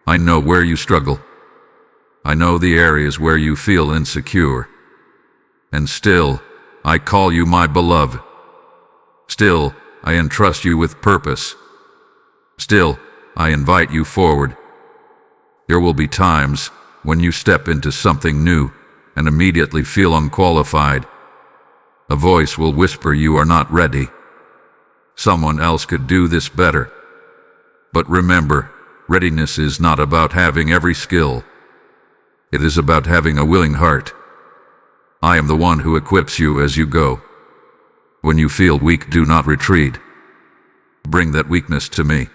I know where you struggle. I know the areas where you feel insecure. And still, I call you my beloved. Still, I entrust you with purpose. Still, I invite you forward. There will be times when you step into something new and immediately feel unqualified. A voice will whisper you are not ready. Someone else could do this better. But remember, readiness is not about having every skill. It is about having a willing heart. I am the one who equips you as you go. When you feel weak, do not retreat. Bring that weakness to me.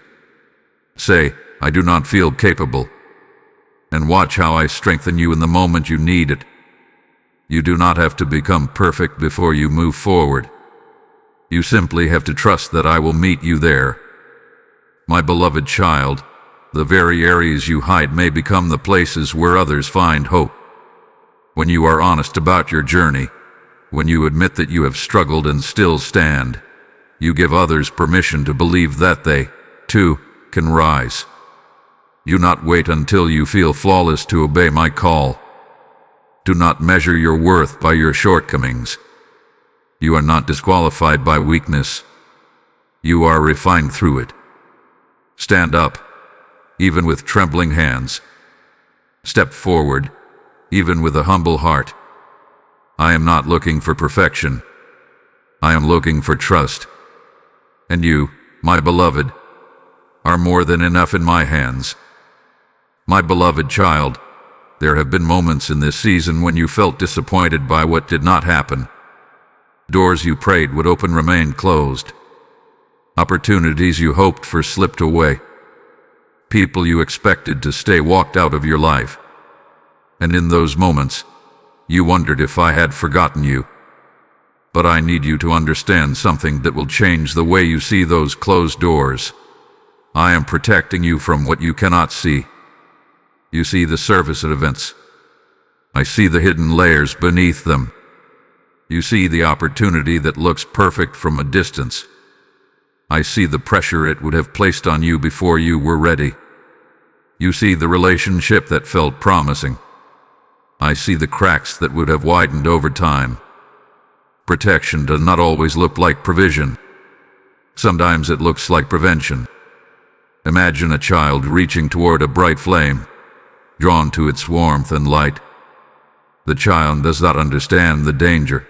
Say, I do not feel capable. And watch how I strengthen you in the moment you need it. You do not have to become perfect before you move forward. You simply have to trust that I will meet you there. My beloved child, the very areas you hide may become the places where others find hope. When you are honest about your journey, when you admit that you have struggled and still stand, you give others permission to believe that they, too, can rise. Do not wait until you feel flawless to obey my call. Do not measure your worth by your shortcomings. You are not disqualified by weakness. You are refined through it. Stand up, even with trembling hands. Step forward, even with a humble heart. I am not looking for perfection. I am looking for trust. And you, my beloved, are more than enough in my hands. My beloved child, there have been moments in this season when you felt disappointed by what did not happen. Doors you prayed would open remained closed. Opportunities you hoped for slipped away. People you expected to stay walked out of your life. And in those moments, you wondered if I had forgotten you. But I need you to understand something that will change the way you see those closed doors. I am protecting you from what you cannot see. You see the surface of events. I see the hidden layers beneath them. You see the opportunity that looks perfect from a distance. I see the pressure it would have placed on you before you were ready. You see the relationship that felt promising. I see the cracks that would have widened over time. Protection does not always look like provision. Sometimes it looks like prevention. Imagine a child reaching toward a bright flame, drawn to its warmth and light. The child does not understand the danger,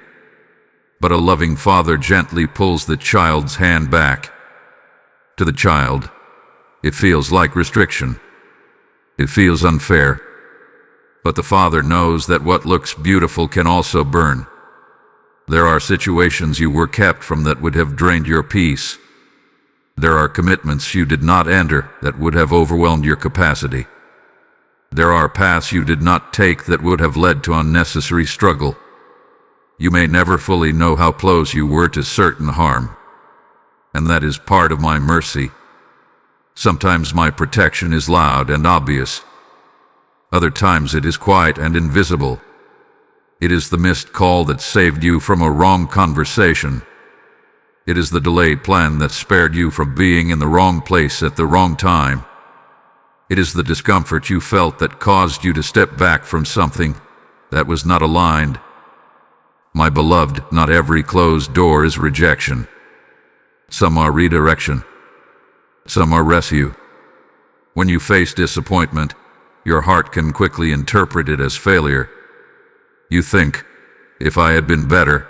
but a loving father gently pulls the child's hand back. To the child, it feels like restriction. It feels unfair. But the father knows that what looks beautiful can also burn. There are situations you were kept from that would have drained your peace. There are commitments you did not enter that would have overwhelmed your capacity. There are paths you did not take that would have led to unnecessary struggle. You may never fully know how close you were to certain harm, and that is part of my mercy. Sometimes my protection is loud and obvious. Other times it is quiet and invisible. It is the missed call that saved you from a wrong conversation. It is the delayed plan that spared you from being in the wrong place at the wrong time. It is the discomfort you felt that caused you to step back from something that was not aligned. My beloved, not every closed door is rejection. Some are redirection. Some are rescue. When you face disappointment, your heart can quickly interpret it as failure. You think, if I had been better,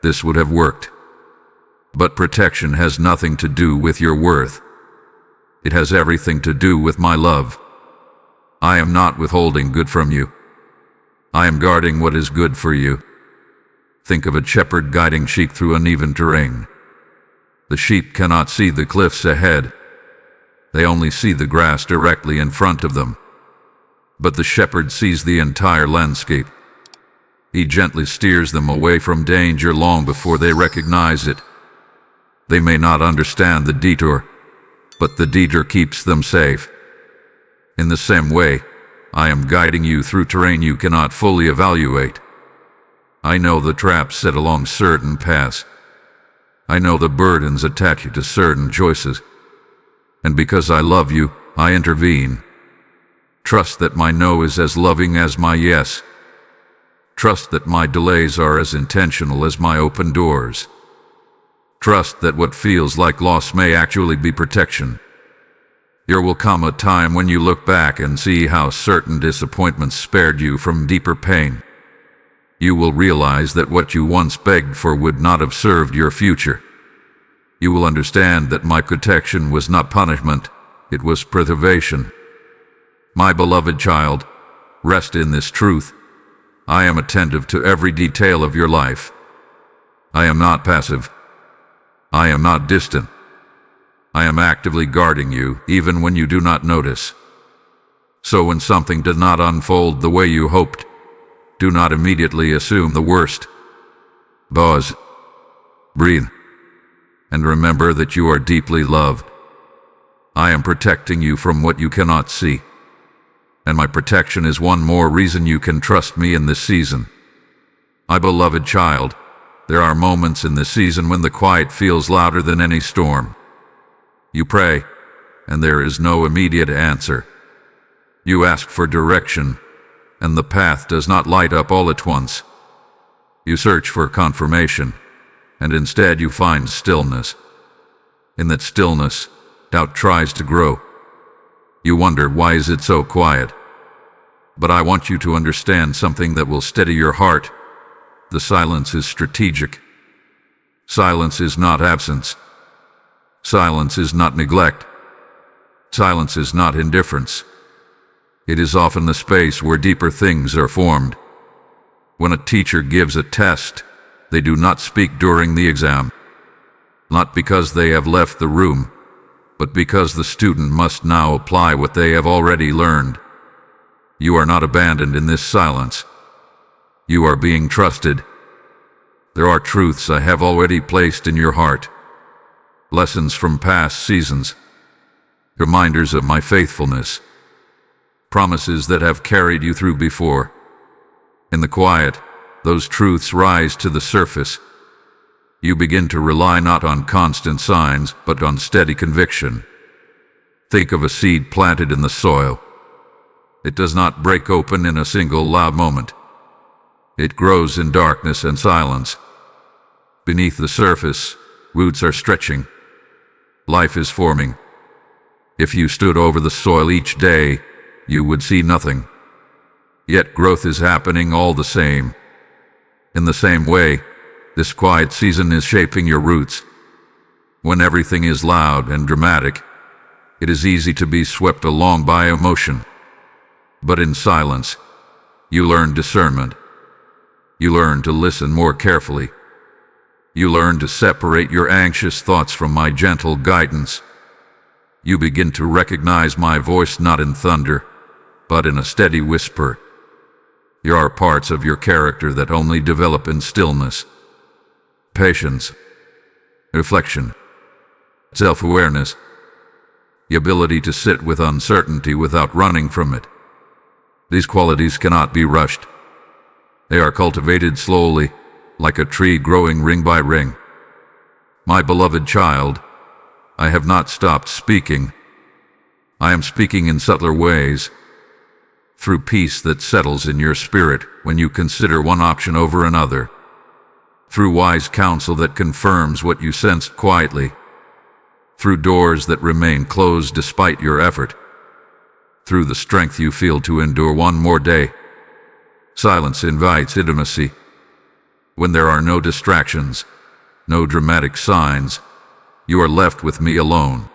this would have worked. But protection has nothing to do with your worth. It has everything to do with my love. I am not withholding good from you. I am guarding what is good for you. Think of a shepherd guiding sheep through uneven terrain. The sheep cannot see the cliffs ahead. They only see the grass directly in front of them. But the shepherd sees the entire landscape. He gently steers them away from danger long before they recognize it. They may not understand the detour, but the detour keeps them safe. In the same way, I am guiding you through terrain you cannot fully evaluate. I know the traps set along certain paths. I know the burdens attach you to certain choices. And because I love you, I intervene. Trust that my no is as loving as my yes. Trust that my delays are as intentional as my open doors. Trust that what feels like loss may actually be protection. There will come a time when you look back and see how certain disappointments spared you from deeper pain. You will realize that what you once begged for would not have served your future. You will understand that my protection was not punishment, it was preservation. My beloved child, rest in this truth. I am attentive to every detail of your life. I am not passive. I am not distant. I am actively guarding you, even when you do not notice. So when something did not unfold the way you hoped, do not immediately assume the worst. Pause. Breathe. And remember that you are deeply loved. I am protecting you from what you cannot see. And my protection is one more reason you can trust me in this season. My beloved child, there are moments in this season when the quiet feels louder than any storm. You pray, and there is no immediate answer. You ask for direction, and the path does not light up all at once. You search for confirmation, and instead you find stillness. In that stillness, doubt tries to grow. You wonder, why is it so quiet? But I want you to understand something that will steady your heart. The silence is strategic. Silence is not absence. Silence is not neglect. Silence is not indifference. It is often the space where deeper things are formed. When a teacher gives a test, they do not speak during the exam. Not because they have left the room, but because the student must now apply what they have already learned. You are not abandoned in this silence. You are being trusted. There are truths I have already placed in your heart. Lessons from past seasons. Reminders of my faithfulness. Promises that have carried you through before. In the quiet, those truths rise to the surface. You begin to rely not on constant signs, but on steady conviction. Think of a seed planted in the soil. It does not break open in a single loud moment. It grows in darkness and silence. Beneath the surface, roots are stretching. Life is forming. If you stood over the soil each day, you would see nothing. Yet growth is happening all the same. In the same way, this quiet season is shaping your roots. When everything is loud and dramatic, it is easy to be swept along by emotion. But in silence, you learn discernment. You learn to listen more carefully. You learn to separate your anxious thoughts from my gentle guidance. You begin to recognize my voice not in thunder, but in a steady whisper. There are parts of your character that only develop in stillness. Patience, reflection, self-awareness, the ability to sit with uncertainty without running from it. These qualities cannot be rushed. They are cultivated slowly, like a tree growing ring by ring. My beloved child, I have not stopped speaking. I am speaking in subtler ways, through peace that settles in your spirit when you consider one option over another, through wise counsel that confirms what you sensed quietly, through doors that remain closed despite your effort, through the strength you feel to endure one more day. Silence invites intimacy. When there are no distractions, no dramatic signs, you are left with me alone.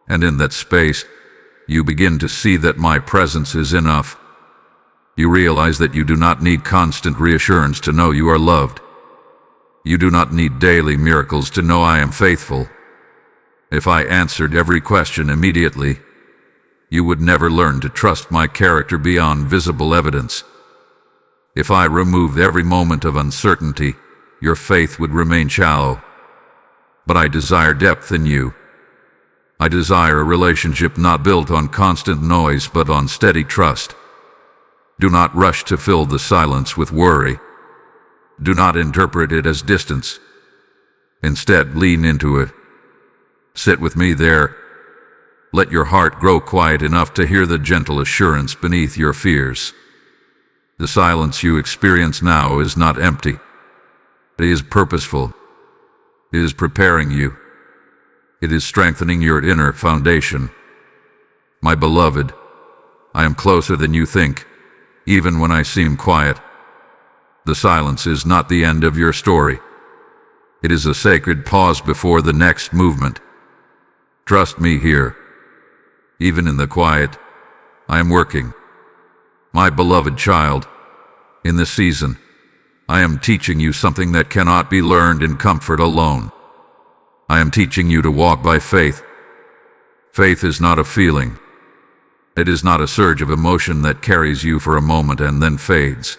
And in that space, you begin to see that my presence is enough. You realize that you do not need constant reassurance to know you are loved. You do not need daily miracles to know I am faithful. If I answered every question immediately, you would never learn to trust my character beyond visible evidence. If I removed every moment of uncertainty, your faith would remain shallow. But I desire depth in you. I desire a relationship not built on constant noise but on steady trust. Do not rush to fill the silence with worry. Do not interpret it as distance. Instead, lean into it. Sit with me there. Let your heart grow quiet enough to hear the gentle assurance beneath your fears. The silence you experience now is not empty. It is purposeful. It is preparing you. It is strengthening your inner foundation. My beloved, I am closer than you think, even when I seem quiet. The silence is not the end of your story. It is a sacred pause before the next movement. Trust me here. Even in the quiet, I am working. My beloved child, in this season, I am teaching you something that cannot be learned in comfort alone. I am teaching you to walk by faith. Faith is not a feeling. It is not a surge of emotion that carries you for a moment and then fades.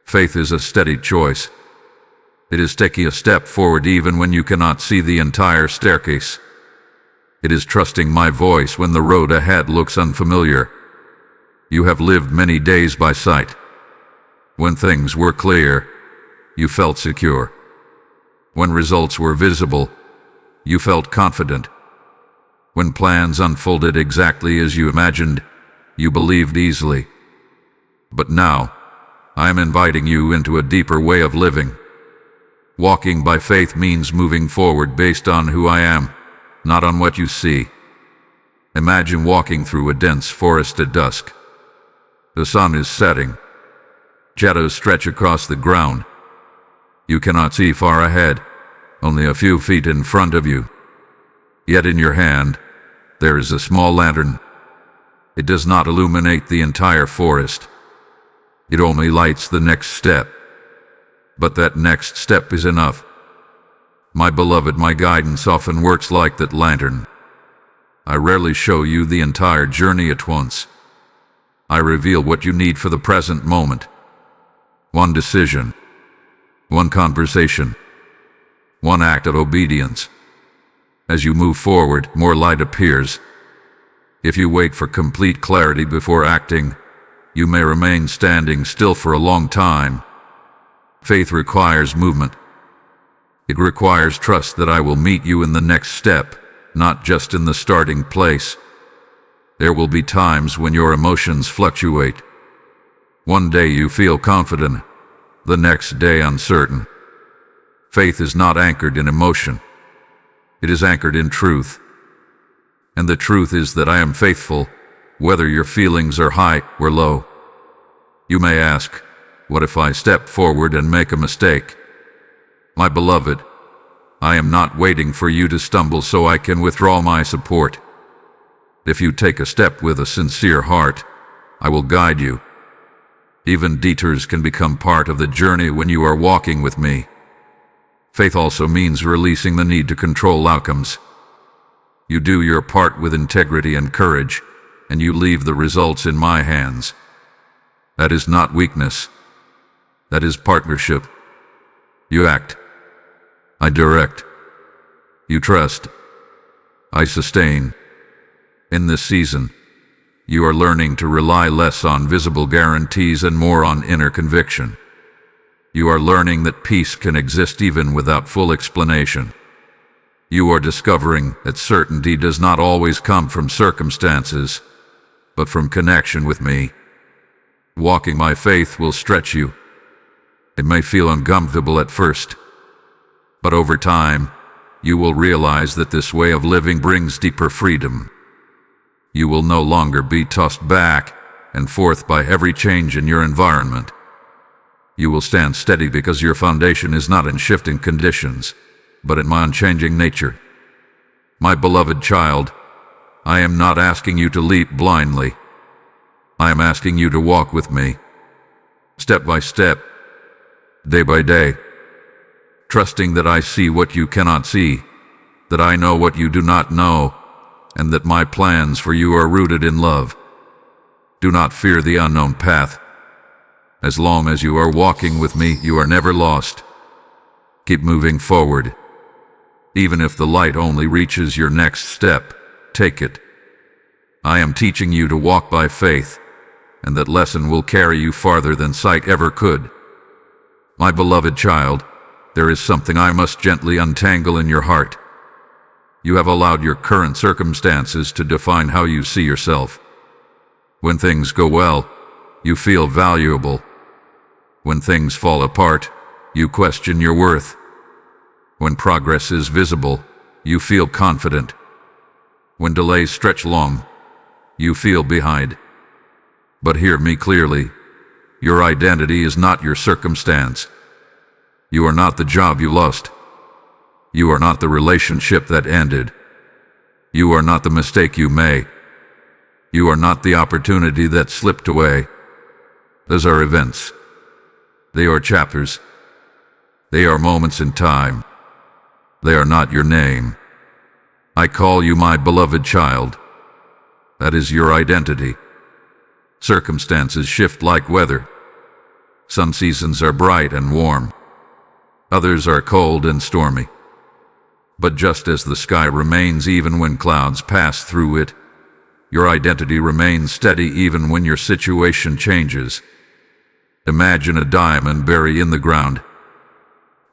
Faith is a steady choice. It is taking a step forward even when you cannot see the entire staircase. It is trusting my voice when the road ahead looks unfamiliar. You have lived many days by sight. When things were clear, you felt secure. When results were visible, you felt confident. When plans unfolded exactly as you imagined, you believed easily. But now, I am inviting you into a deeper way of living. Walking by faith means moving forward based on who I am, not on what you see. Imagine walking through a dense forest at dusk. The sun is setting. Shadows stretch across the ground. You cannot see far ahead, only a few feet in front of you. Yet in your hand, there is a small lantern. It does not illuminate the entire forest. It only lights the next step. But that next step is enough. My beloved, my guidance often works like that lantern. I rarely show you the entire journey at once. I reveal what you need for the present moment. One decision, one conversation, one act of obedience. As you move forward, more light appears. If you wait for complete clarity before acting, you may remain standing still for a long time. Faith requires movement. It requires trust that I will meet you in the next step, not just in the starting place. There will be times when your emotions fluctuate. One day you feel confident, the next day uncertain. Faith is not anchored in emotion. It is anchored in truth. And the truth is that I am faithful, whether your feelings are high or low. You may ask, what if I step forward and make a mistake? My beloved, I am not waiting for you to stumble so I can withdraw my support. If you take a step with a sincere heart, I will guide you. Even detours can become part of the journey when you are walking with me. Faith also means releasing the need to control outcomes. You do your part with integrity and courage, and you leave the results in my hands. That is not weakness. That is partnership. You act. I direct. You trust. I sustain. In this season, you are learning to rely less on visible guarantees and more on inner conviction. You are learning that peace can exist even without full explanation. You are discovering that certainty does not always come from circumstances, but from connection with me. Walking by faith will stretch you. It may feel uncomfortable at first, but over time, you will realize that this way of living brings deeper freedom. You will no longer be tossed back and forth by every change in your environment. You will stand steady because your foundation is not in shifting conditions, but in my unchanging nature. My beloved child, I am not asking you to leap blindly. I I am asking you to walk with me, step by step, day by day, trusting that I see what you cannot see, that I know what you do not know, and that my plans for you are rooted in love. Do not fear the unknown path. As long as you are walking with me, you are never lost. Keep moving forward. Even if the light only reaches your next step, take it. I am teaching you to walk by faith, and that lesson will carry you farther than sight ever could. My beloved child, there is something I must gently untangle in your heart. You have allowed your current circumstances to define how you see yourself. When things go well, you feel valuable. When things fall apart, you question your worth. When progress is visible, you feel confident. When delays stretch long, you feel behind. But hear me clearly. Your identity is not your circumstance. You are not the job you lost. You are not the relationship that ended. You are not the mistake you made. You are not the opportunity that slipped away. Those are events. They are chapters. They are moments in time. They are not your name. I call you my beloved child. That is your identity. Circumstances shift like weather. Some seasons are bright and warm. Others are cold and stormy. But just as the sky remains even when clouds pass through it, your identity remains steady even when your situation changes. Imagine a diamond buried in the ground,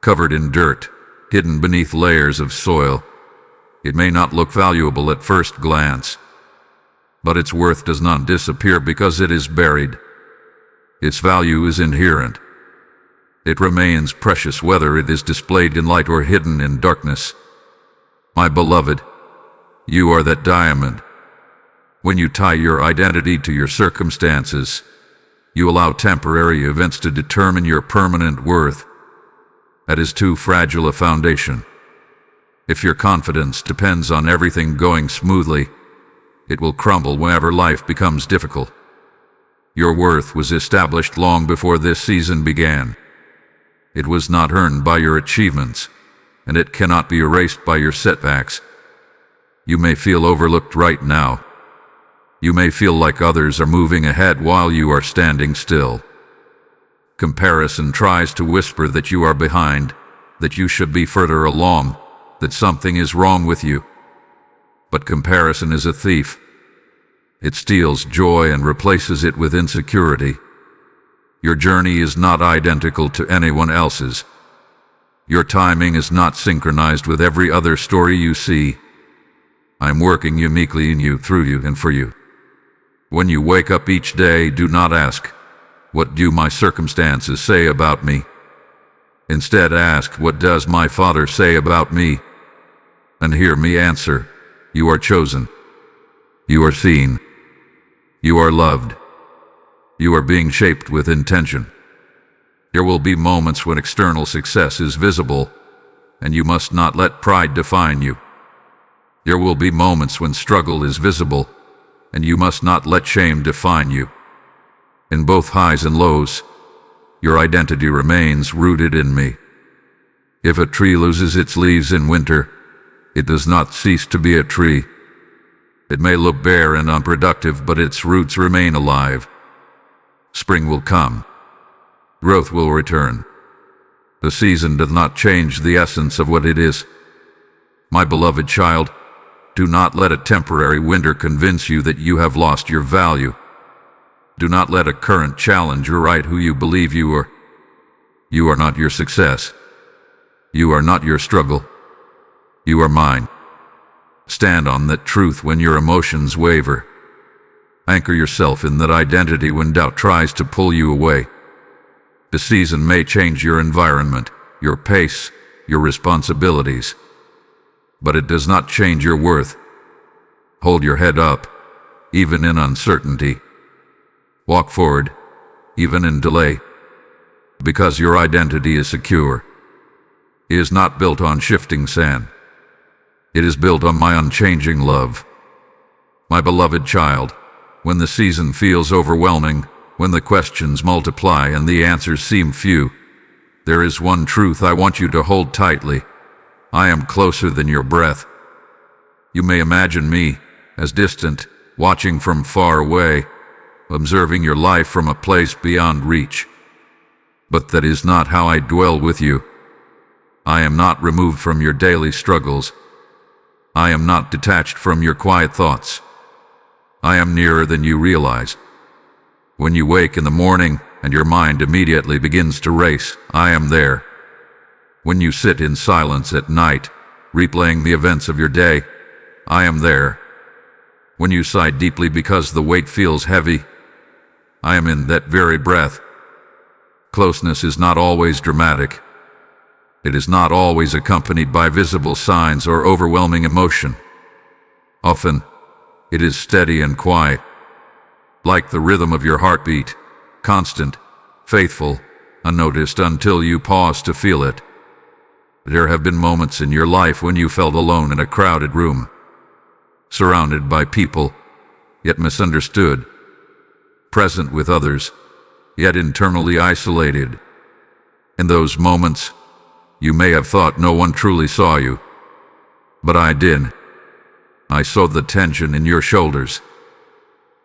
covered in dirt, hidden beneath layers of soil. It may not look valuable at first glance, but its worth does not disappear because it is buried. Its value is inherent. It remains precious whether it is displayed in light or hidden in darkness. My beloved, you are that diamond. When you tie your identity to your circumstances, you allow temporary events to determine your permanent worth. That is too fragile a foundation. If your confidence depends on everything going smoothly, it will crumble whenever life becomes difficult. Your worth was established long before this season began. It was not earned by your achievements, and it cannot be erased by your setbacks. You may feel overlooked right now. You may feel like others are moving ahead while you are standing still. Comparison tries to whisper that you are behind, that you should be further along, that something is wrong with you. But comparison is a thief. It steals joy and replaces it with insecurity. Your journey is not identical to anyone else's. Your timing is not synchronized with every other story you see. I'm working uniquely in you, through you, and for you. When you wake up each day, do not ask, "What do my circumstances say about me?" Instead ask, "What does my Father say about me?" And hear me answer, "You are chosen. You are seen. You are loved. You are being shaped with intention." There will be moments when external success is visible, and you must not let pride define you. There will be moments when struggle is visible, and you must not let shame define you. In both highs and lows, your identity remains rooted in me. If a tree loses its leaves in winter, it does not cease to be a tree. It may look bare and unproductive, but its roots remain alive. Spring will come. Growth will return. The season does not change the essence of what it is. My beloved child, do not let a temporary winter convince you that you have lost your value. Do not let a current challenge rewrite who you believe you are. You are not your success. You are not your struggle. You are mine. Stand on that truth when your emotions waver. Anchor yourself in that identity when doubt tries to pull you away. The season may change your environment, your pace, your responsibilities, but it does not change your worth. Hold your head up, even in uncertainty. Walk forward, even in delay, because your identity is secure. It is not built on shifting sand. It is built on my unchanging love. My beloved child, when the season feels overwhelming, when the questions multiply and the answers seem few, there is one truth I want you to hold tightly. I am closer than your breath. You may imagine me as distant, watching from far away, observing your life from a place beyond reach. But that is not how I dwell with you. I am not removed from your daily struggles. I am not detached from your quiet thoughts. I am nearer than you realize. When you wake in the morning and your mind immediately begins to race, I am there. When you sit in silence at night, replaying the events of your day, I am there. When you sigh deeply because the weight feels heavy, I am in that very breath. Closeness is not always dramatic. It is not always accompanied by visible signs or overwhelming emotion. Often, it is steady and quiet, like the rhythm of your heartbeat, constant, faithful, unnoticed until you pause to feel it. There have been moments in your life when you felt alone in a crowded room, surrounded by people, yet misunderstood, present with others, yet internally isolated. In those moments, you may have thought no one truly saw you, but I did. I saw the tension in your shoulders.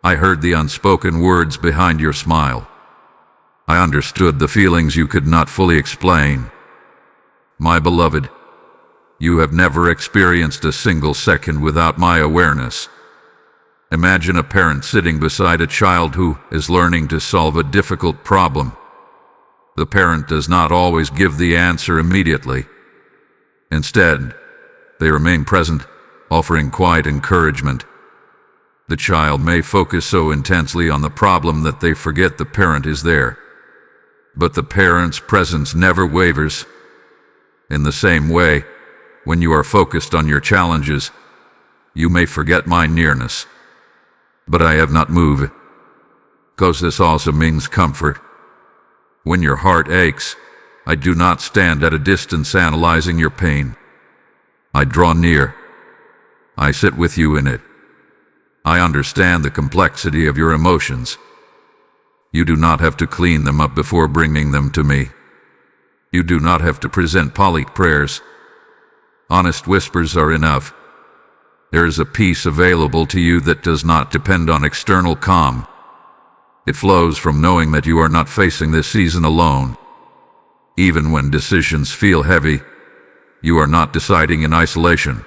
I heard the unspoken words behind your smile. I understood the feelings you could not fully explain. My beloved, you have never experienced a single second without my awareness. Imagine a parent sitting beside a child who is learning to solve a difficult problem. The parent does not always give the answer immediately. Instead, they remain present, offering quiet encouragement. The child may focus so intensely on the problem that they forget the parent is there. But the parent's presence never wavers. In the same way, when you are focused on your challenges, you may forget my nearness. But I have not moved. Closeness also means comfort. When your heart aches, I do not stand at a distance analyzing your pain. I draw near. I sit with you in it. I understand the complexity of your emotions. You do not have to clean them up before bringing them to me. You do not have to present polished prayers. Honest whispers are enough. There is a peace available to you that does not depend on external calm. It flows from knowing that you are not facing this season alone. Even when decisions feel heavy, you are not deciding in isolation.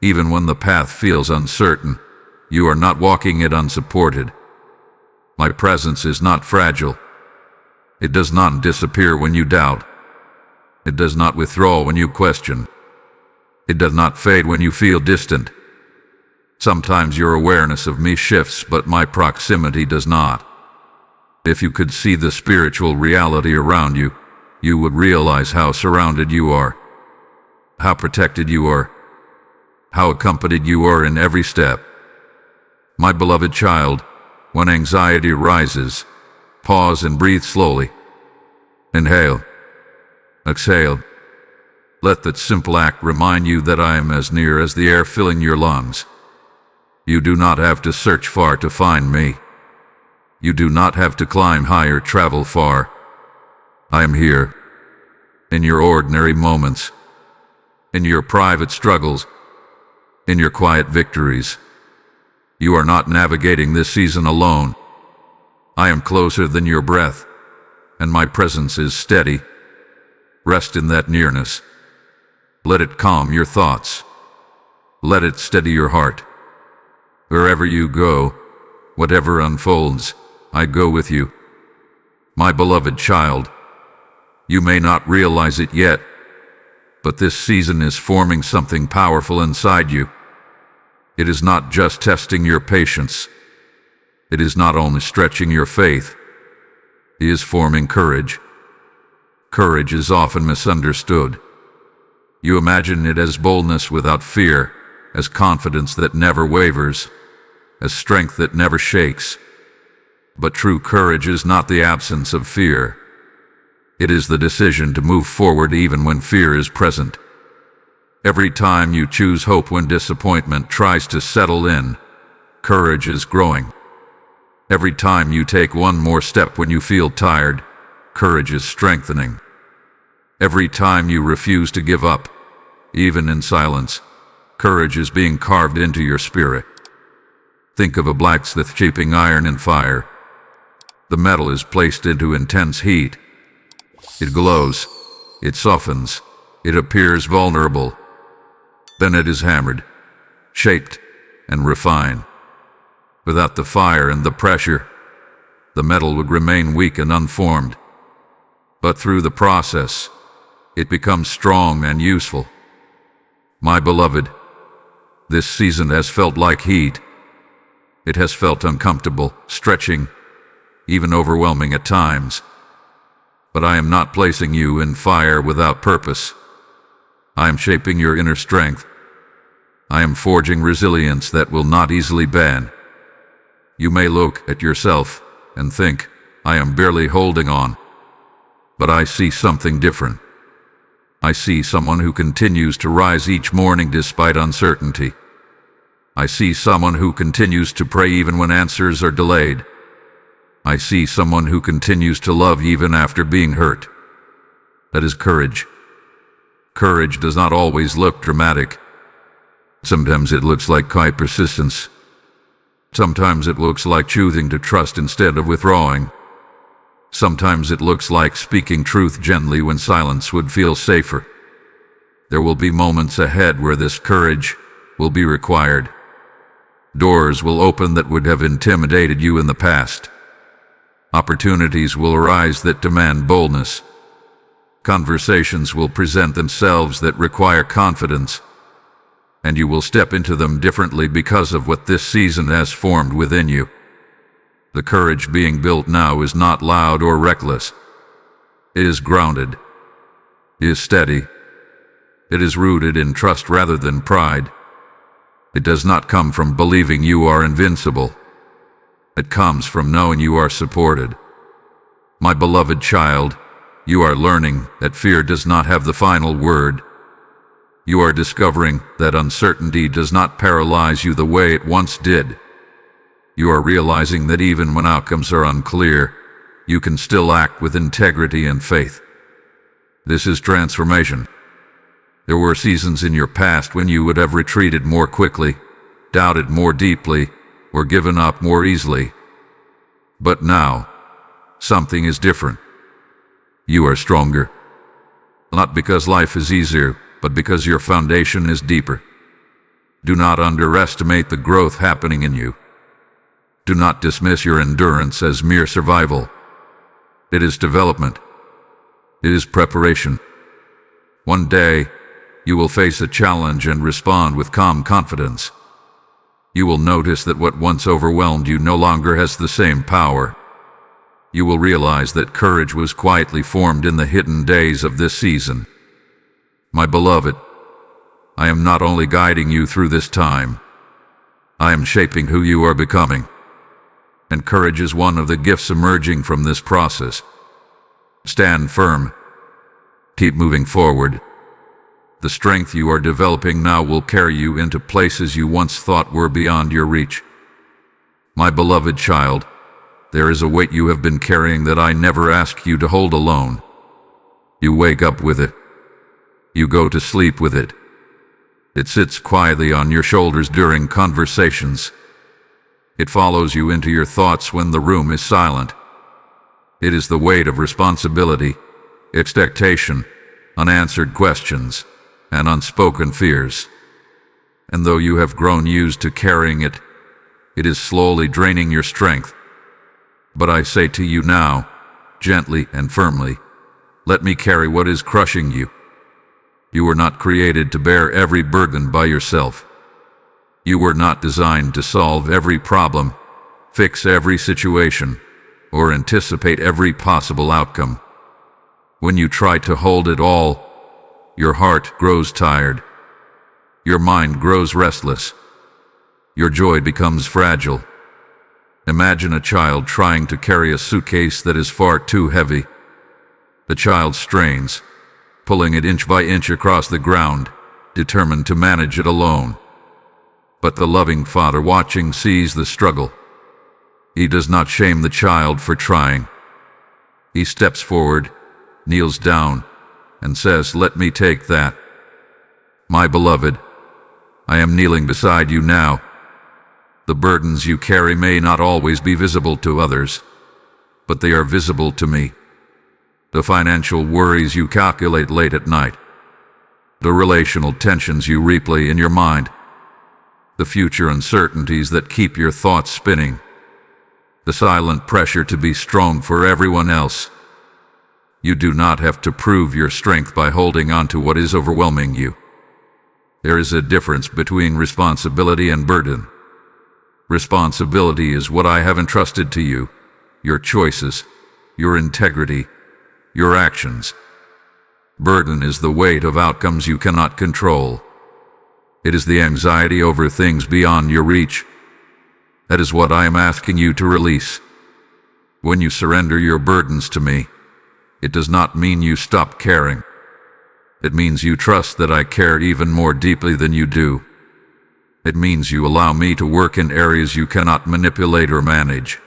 Even when the path feels uncertain, you are not walking it unsupported. My presence is not fragile. It does not disappear when you doubt. It does not withdraw when you question. It does not fade when you feel distant. Sometimes your awareness of me shifts, but my proximity does not. If you could see the spiritual reality around you, you would realize how surrounded you are, how protected you are, how accompanied you are in every step. My beloved child, when anxiety rises, pause and breathe slowly. Inhale. Exhale. Let that simple act remind you that I am as near as the air filling your lungs. You do not have to search far to find me. You do not have to climb high or travel far. I am here, in your ordinary moments, in your private struggles, in your quiet victories. You are not navigating this season alone. I am closer than your breath, and my presence is steady. Rest in that nearness. Let it calm your thoughts. Let it steady your heart. Wherever you go, whatever unfolds, I go with you. My beloved child, you may not realize it yet, but this season is forming something powerful inside you. It is not just testing your patience. It is not only stretching your faith. It is forming courage. Courage is often misunderstood. You imagine it as boldness without fear, as confidence that never wavers, as strength that never shakes. But true courage is not the absence of fear. It is the decision to move forward even when fear is present. Every time you choose hope when disappointment tries to settle in, courage is growing. Every time you take one more step when you feel tired, courage is strengthening. Every time you refuse to give up, even in silence, courage is being carved into your spirit. Think of a blacksmith shaping iron in fire. The metal is placed into intense heat. It glows, it softens, it appears vulnerable. Then it is hammered, shaped, and refined. Without the fire and the pressure, the metal would remain weak and unformed. But through the process, it becomes strong and useful. My beloved, this season has felt like heat. It has felt uncomfortable, stretching, even overwhelming at times. But I am not placing you in fire without purpose. I am shaping your inner strength. I am forging resilience that will not easily bend. You may look at yourself and think, I am barely holding on. But I see something different. I see someone who continues to rise each morning despite uncertainty. I see someone who continues to pray even when answers are delayed. I see someone who continues to love even after being hurt. That is courage. Courage does not always look dramatic. Sometimes it looks like quiet persistence. Sometimes it looks like choosing to trust instead of withdrawing. Sometimes it looks like speaking truth gently when silence would feel safer. There will be moments ahead where this courage will be required. Doors will open that would have intimidated you in the past. Opportunities will arise that demand boldness. Conversations will present themselves that require confidence. And you will step into them differently because of what this season has formed within you. The courage being built now is not loud or reckless. It is grounded. It is steady. It is rooted in trust rather than pride. It does not come from believing you are invincible. It comes from knowing you are supported. My beloved child, you are learning that fear does not have the final word. You are discovering that uncertainty does not paralyze you the way it once did. You are realizing that even when outcomes are unclear, you can still act with integrity and faith. This is transformation. There were seasons in your past when you would have retreated more quickly, doubted more deeply, or given up more easily. But now, something is different. You are stronger. Not because life is easier, but because your foundation is deeper. Do not underestimate the growth happening in you. Do not dismiss your endurance as mere survival. It is development. It is preparation. One day, you will face a challenge and respond with calm confidence. You will notice that what once overwhelmed you no longer has the same power. You will realize that courage was quietly formed in the hidden days of this season. My beloved, I am not only guiding you through this time, I am shaping who you are becoming. And courage is one of the gifts emerging from this process. Stand firm. Keep moving forward. The strength you are developing now will carry you into places you once thought were beyond your reach. My beloved child, there is a weight you have been carrying that I never asked you to hold alone. You wake up with it. You go to sleep with it. It sits quietly on your shoulders during conversations. It follows you into your thoughts when the room is silent. It is the weight of responsibility, expectation, unanswered questions, and unspoken fears. And though you have grown used to carrying it, it is slowly draining your strength. But I say to you now, gently and firmly, let me carry what is crushing you. You were not created to bear every burden by yourself. You were not designed to solve every problem, fix every situation, or anticipate every possible outcome. When you try to hold it all, your heart grows tired. Your mind grows restless. Your joy becomes fragile. Imagine a child trying to carry a suitcase that is far too heavy. The child strains, pulling it inch by inch across the ground, determined to manage it alone. But the loving Father watching sees the struggle. He does not shame the child for trying. He steps forward, kneels down, and says, "Let me take that." My beloved, I am kneeling beside you now. The burdens you carry may not always be visible to others, but they are visible to me. The financial worries you calculate late at night, the relational tensions you replay in your mind, the future uncertainties that keep your thoughts spinning, the silent pressure to be strong for everyone else. You do not have to prove your strength by holding on to what is overwhelming you. There is a difference between responsibility and burden. Responsibility is what I have entrusted to you, your choices, your integrity, your actions. Burden is the weight of outcomes you cannot control. It is the anxiety over things beyond your reach. That is what I am asking you to release. When you surrender your burdens to me, it does not mean you stop caring. It means you trust that I care even more deeply than you do. It means you allow me to work in areas you cannot manipulate or manage.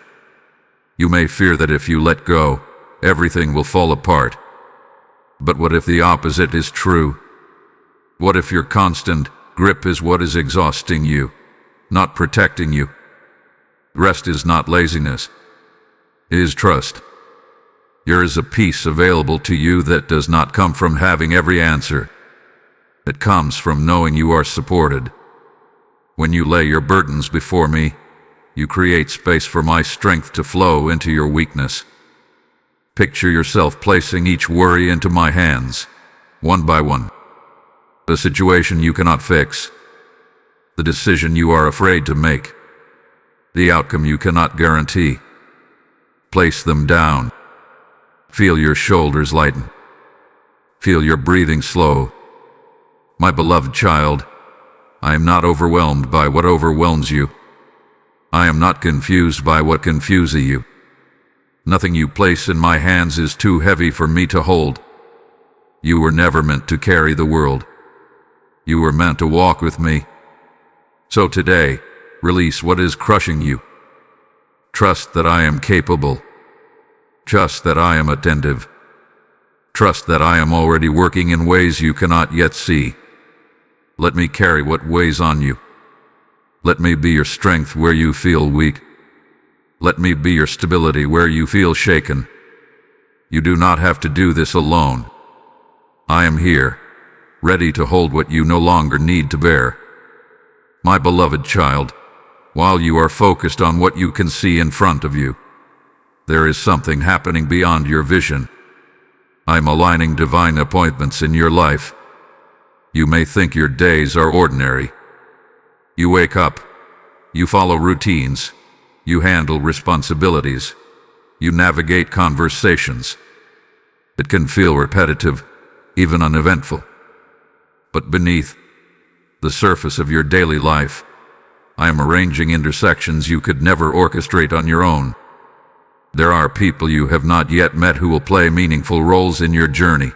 You may fear that if you let go, everything will fall apart. But what if the opposite is true? What if your constant grip is what is exhausting you, not protecting you? Rest is not laziness. It is trust. There is a peace available to you that does not come from having every answer. It comes from knowing you are supported. When you lay your burdens before me, you create space for my strength to flow into your weakness. Picture yourself placing each worry into my hands, one by one. The situation you cannot fix, the decision you are afraid to make, the outcome you cannot guarantee. Place them down. Feel your shoulders lighten. Feel your breathing slow. My beloved child, I am not overwhelmed by what overwhelms you. I am not confused by what confuses you. Nothing you place in my hands is too heavy for me to hold. You were never meant to carry the world. You were meant to walk with me. So today, release what is crushing you. Trust that I am capable. Trust that I am attentive. Trust that I am already working in ways you cannot yet see. Let me carry what weighs on you. Let me be your strength where you feel weak. Let me be your stability where you feel shaken. You do not have to do this alone. I am here, ready to hold what you no longer need to bear. My beloved child, while you are focused on what you can see in front of you, there is something happening beyond your vision. I am aligning divine appointments in your life. You may think your days are ordinary. You wake up, you follow routines, you handle responsibilities, you navigate conversations. It can feel repetitive, even uneventful. But beneath the surface of your daily life, I am arranging intersections you could never orchestrate on your own. There are people you have not yet met who will play meaningful roles in your journey.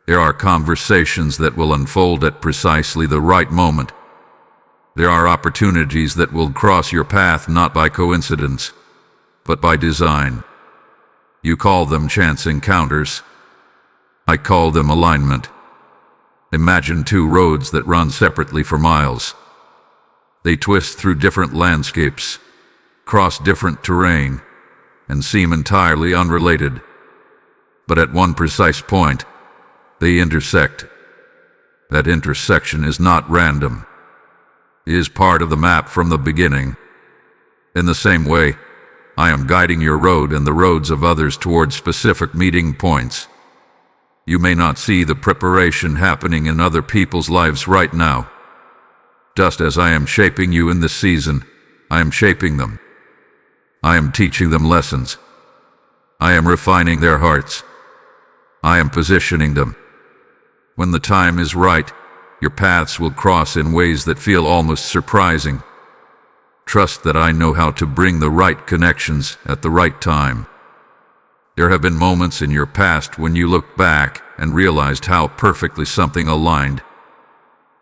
There are conversations that will unfold at precisely the right moment. There are opportunities that will cross your path not by coincidence, but by design. You call them chance encounters. I call them alignment. Imagine two roads that run separately for miles. They twist through different landscapes, cross different terrain, and seem entirely unrelated. But at one precise point, they intersect. That intersection is not random. It is part of the map from the beginning. In the same way, I am guiding your road and the roads of others towards specific meeting points. You may not see the preparation happening in other people's lives right now. Just as I am shaping you in this season, I am shaping them. I am teaching them lessons. I am refining their hearts. I am positioning them. When the time is right, your paths will cross in ways that feel almost surprising. Trust that I know how to bring the right connections at the right time. There have been moments in your past when you looked back and realized how perfectly something aligned.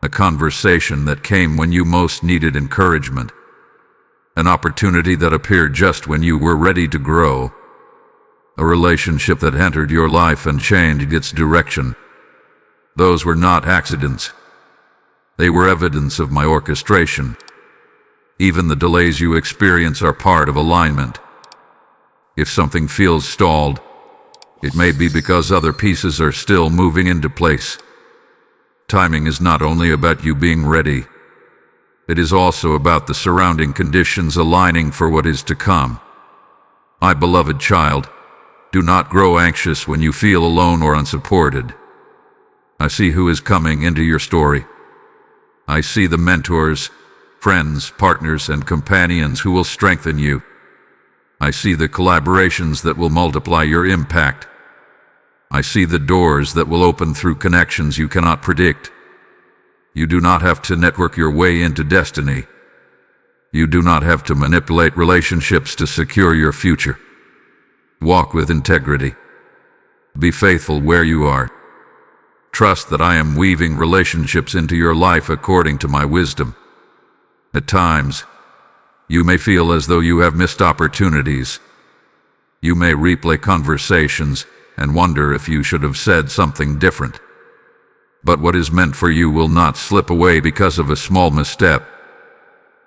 A conversation that came when you most needed encouragement. An opportunity that appeared just when you were ready to grow. A relationship that entered your life and changed its direction. Those were not accidents. They were evidence of my orchestration. Even the delays you experience are part of alignment. If something feels stalled, it may be because other pieces are still moving into place. Timing is not only about you being ready. It is also about the surrounding conditions aligning for what is to come. My beloved child, do not grow anxious when you feel alone or unsupported. I see who is coming into your story. I see the mentors, friends, partners, and companions who will strengthen you. I see the collaborations that will multiply your impact. I see the doors that will open through connections you cannot predict. You do not have to network your way into destiny. You do not have to manipulate relationships to secure your future. Walk with integrity. Be faithful where you are. Trust that I am weaving relationships into your life according to my wisdom. At times, you may feel as though you have missed opportunities. You may replay conversations and wonder if you should have said something different. But what is meant for you will not slip away because of a small misstep.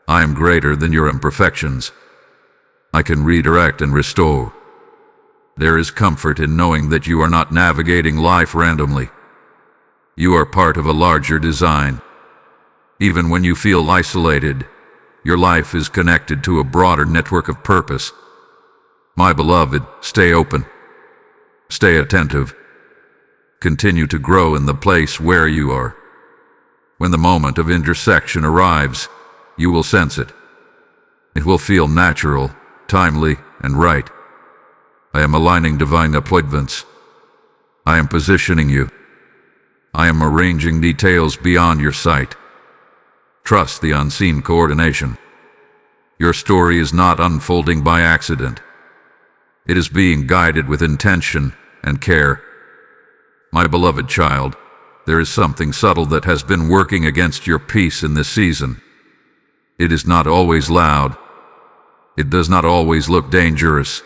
I am greater than your imperfections. I can redirect and restore. There is comfort in knowing that you are not navigating life randomly. You are part of a larger design. Even when you feel isolated, your life is connected to a broader network of purpose. My beloved, stay open. Stay attentive. Continue to grow in the place where you are. When the moment of intersection arrives, you will sense it. It will feel natural, timely, and right. I am aligning divine appointments. I am positioning you. I am arranging details beyond your sight. Trust the unseen coordination. Your story is not unfolding by accident. It is being guided with intention and care. My beloved child, there is something subtle that has been working against your peace in this season. It is not always loud. It does not always look dangerous.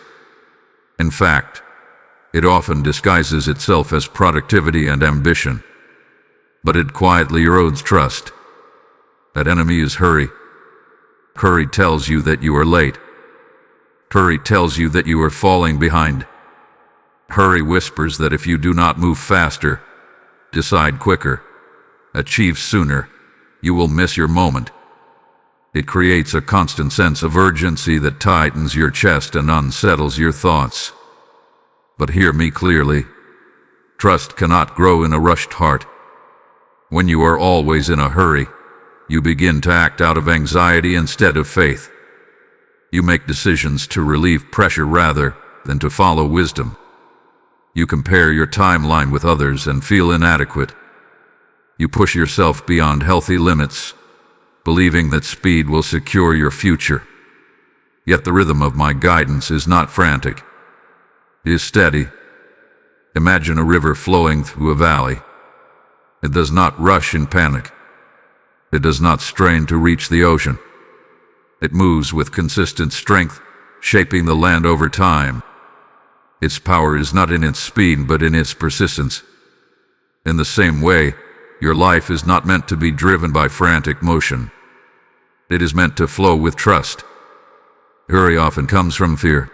In fact, it often disguises itself as productivity and ambition. But it quietly erodes trust. That enemy is hurry. Hurry tells you that you are late. Hurry tells you that you are falling behind. Hurry whispers that if you do not move faster, decide quicker, achieve sooner, you will miss your moment. It creates a constant sense of urgency that tightens your chest and unsettles your thoughts. But hear me clearly. Trust cannot grow in a rushed heart. When you are always in a hurry, you begin to act out of anxiety instead of faith. You make decisions to relieve pressure rather than to follow wisdom. You compare your timeline with others and feel inadequate. You push yourself beyond healthy limits, believing that speed will secure your future. Yet the rhythm of my guidance is not frantic. It is steady. Imagine a river flowing through a valley. It does not rush in panic. It does not strain to reach the ocean. It moves with consistent strength, shaping the land over time. Its power is not in its speed but in its persistence. In the same way, your life is not meant to be driven by frantic motion. It is meant to flow with trust. Hurry often comes from fear.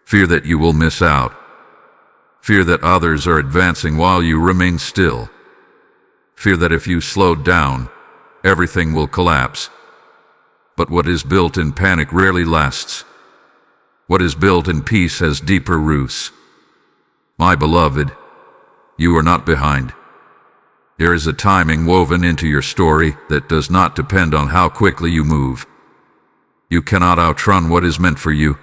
Fear that you will miss out. Fear that others are advancing while you remain still. Fear that if you slow down, everything will collapse. But what is built in panic rarely lasts. What is built in peace has deeper roots. My beloved, you are not behind. There is a timing woven into your story that does not depend on how quickly you move. You cannot outrun what is meant for you,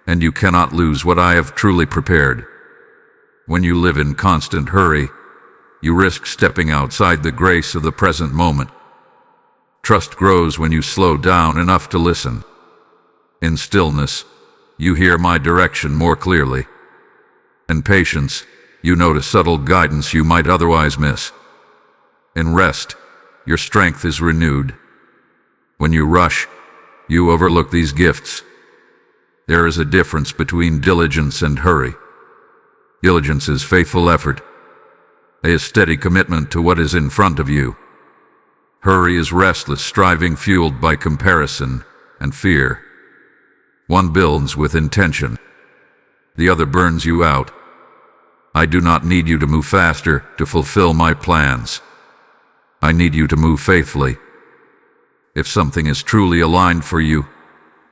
and you cannot lose what I have truly prepared. When you live in constant hurry, you risk stepping outside the grace of the present moment. Trust grows when you slow down enough to listen. In stillness, you hear my direction more clearly. In patience, you notice subtle guidance you might otherwise miss. In rest, your strength is renewed. When you rush, You overlook these gifts. There is a difference between diligence and hurry. Diligence is faithful effort, a steady commitment to what is in front of you. Hurry is restless striving fueled by comparison and fear. One builds with intention. The other burns you out. I do not need you to move faster to fulfill my plans. I need you to move faithfully. If something is truly aligned for you,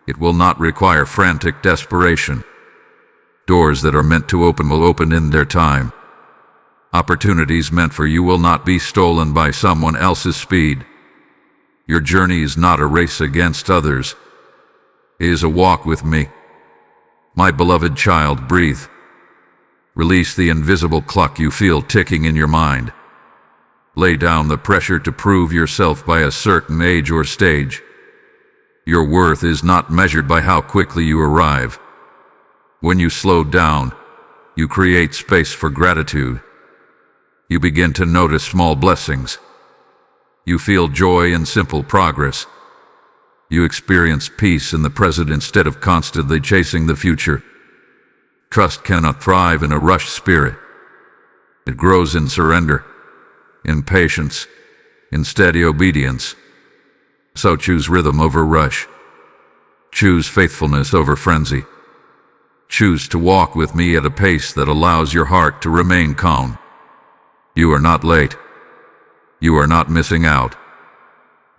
it will not require frantic desperation. Doors that are meant to open will open in their time. Opportunities meant for you will not be stolen by someone else's speed. Your journey is not a race against others. It is a walk with me. My beloved child, breathe. Release the invisible clock you feel ticking in your mind. Lay down the pressure to prove yourself by a certain age or stage. Your worth is not measured by how quickly you arrive. When you slow down, you create space for gratitude. You begin to notice small blessings. You feel joy in simple progress. You experience peace in the present instead of constantly chasing the future. Trust cannot thrive in a rushed spirit. It grows in surrender, in patience, in steady obedience. So choose rhythm over rush. Choose faithfulness over frenzy. Choose to walk with me at a pace that allows your heart to remain calm. You are not late. You are not missing out.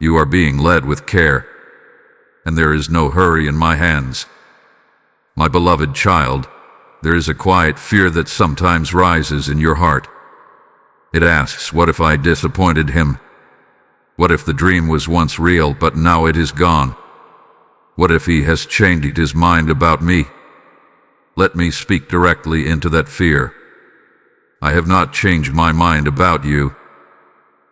You are being led with care, and there is no hurry in my hands. My beloved child, there is a quiet fear that sometimes rises in your heart. It asks, what if I disappointed him? What if the dream was once real but now it is gone? What if he has changed his mind about me? Let me speak directly into that fear. I have not changed my mind about you.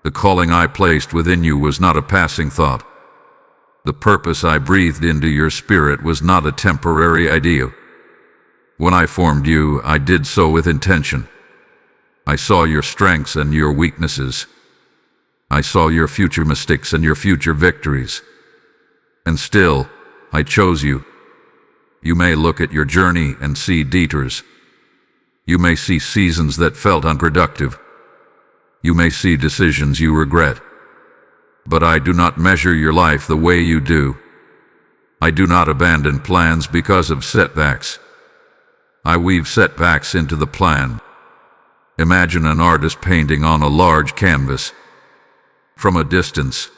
The calling I placed within you was not a passing thought. The purpose I breathed into your spirit was not a temporary idea. When I formed you, I did so with intention. I saw your strengths and your weaknesses. I saw your future mistakes and your future victories. And still, I chose you. You may look at your journey and see detours. You may see seasons that felt unproductive. You may see decisions you regret. But I do not measure your life the way you do. I do not abandon plans because of setbacks. I weave setbacks into the plan. Imagine an artist painting on a large canvas. From a distance,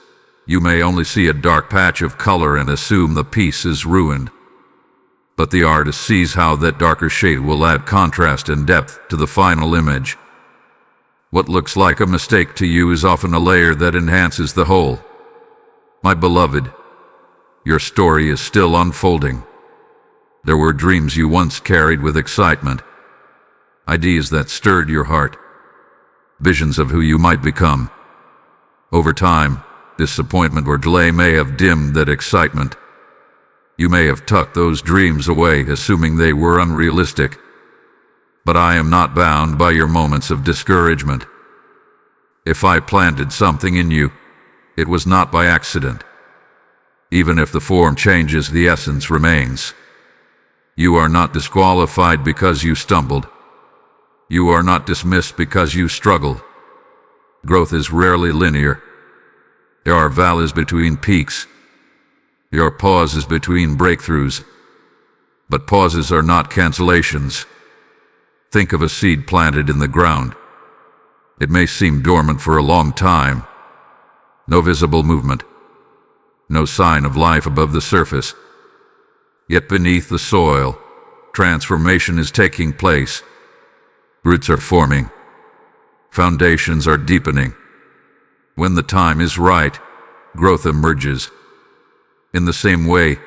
you may only see a dark patch of color and assume the piece is ruined. But the artist sees how that darker shade will add contrast and depth to the final image. What looks like a mistake to you is often a layer that enhances the whole. My beloved, your story is still unfolding. There were dreams you once carried with excitement, ideas that stirred your heart, visions of who you might become. Over time, disappointment or delay may have dimmed that excitement. You may have tucked those dreams away, assuming they were unrealistic. But I am not bound by your moments of discouragement. If I planted something in you, it was not by accident. Even if the form changes, the essence remains. You are not disqualified because you stumbled. You are not dismissed because you struggled. Growth is rarely linear. There are valleys between peaks. There are pauses between breakthroughs. But pauses are not cancellations. Think of a seed planted in the ground. It may seem dormant for a long time. No visible movement. No sign of life above the surface. Yet beneath the soil, transformation is taking place. Roots are forming. Foundations are deepening. When the time is right, growth emerges. In the same way,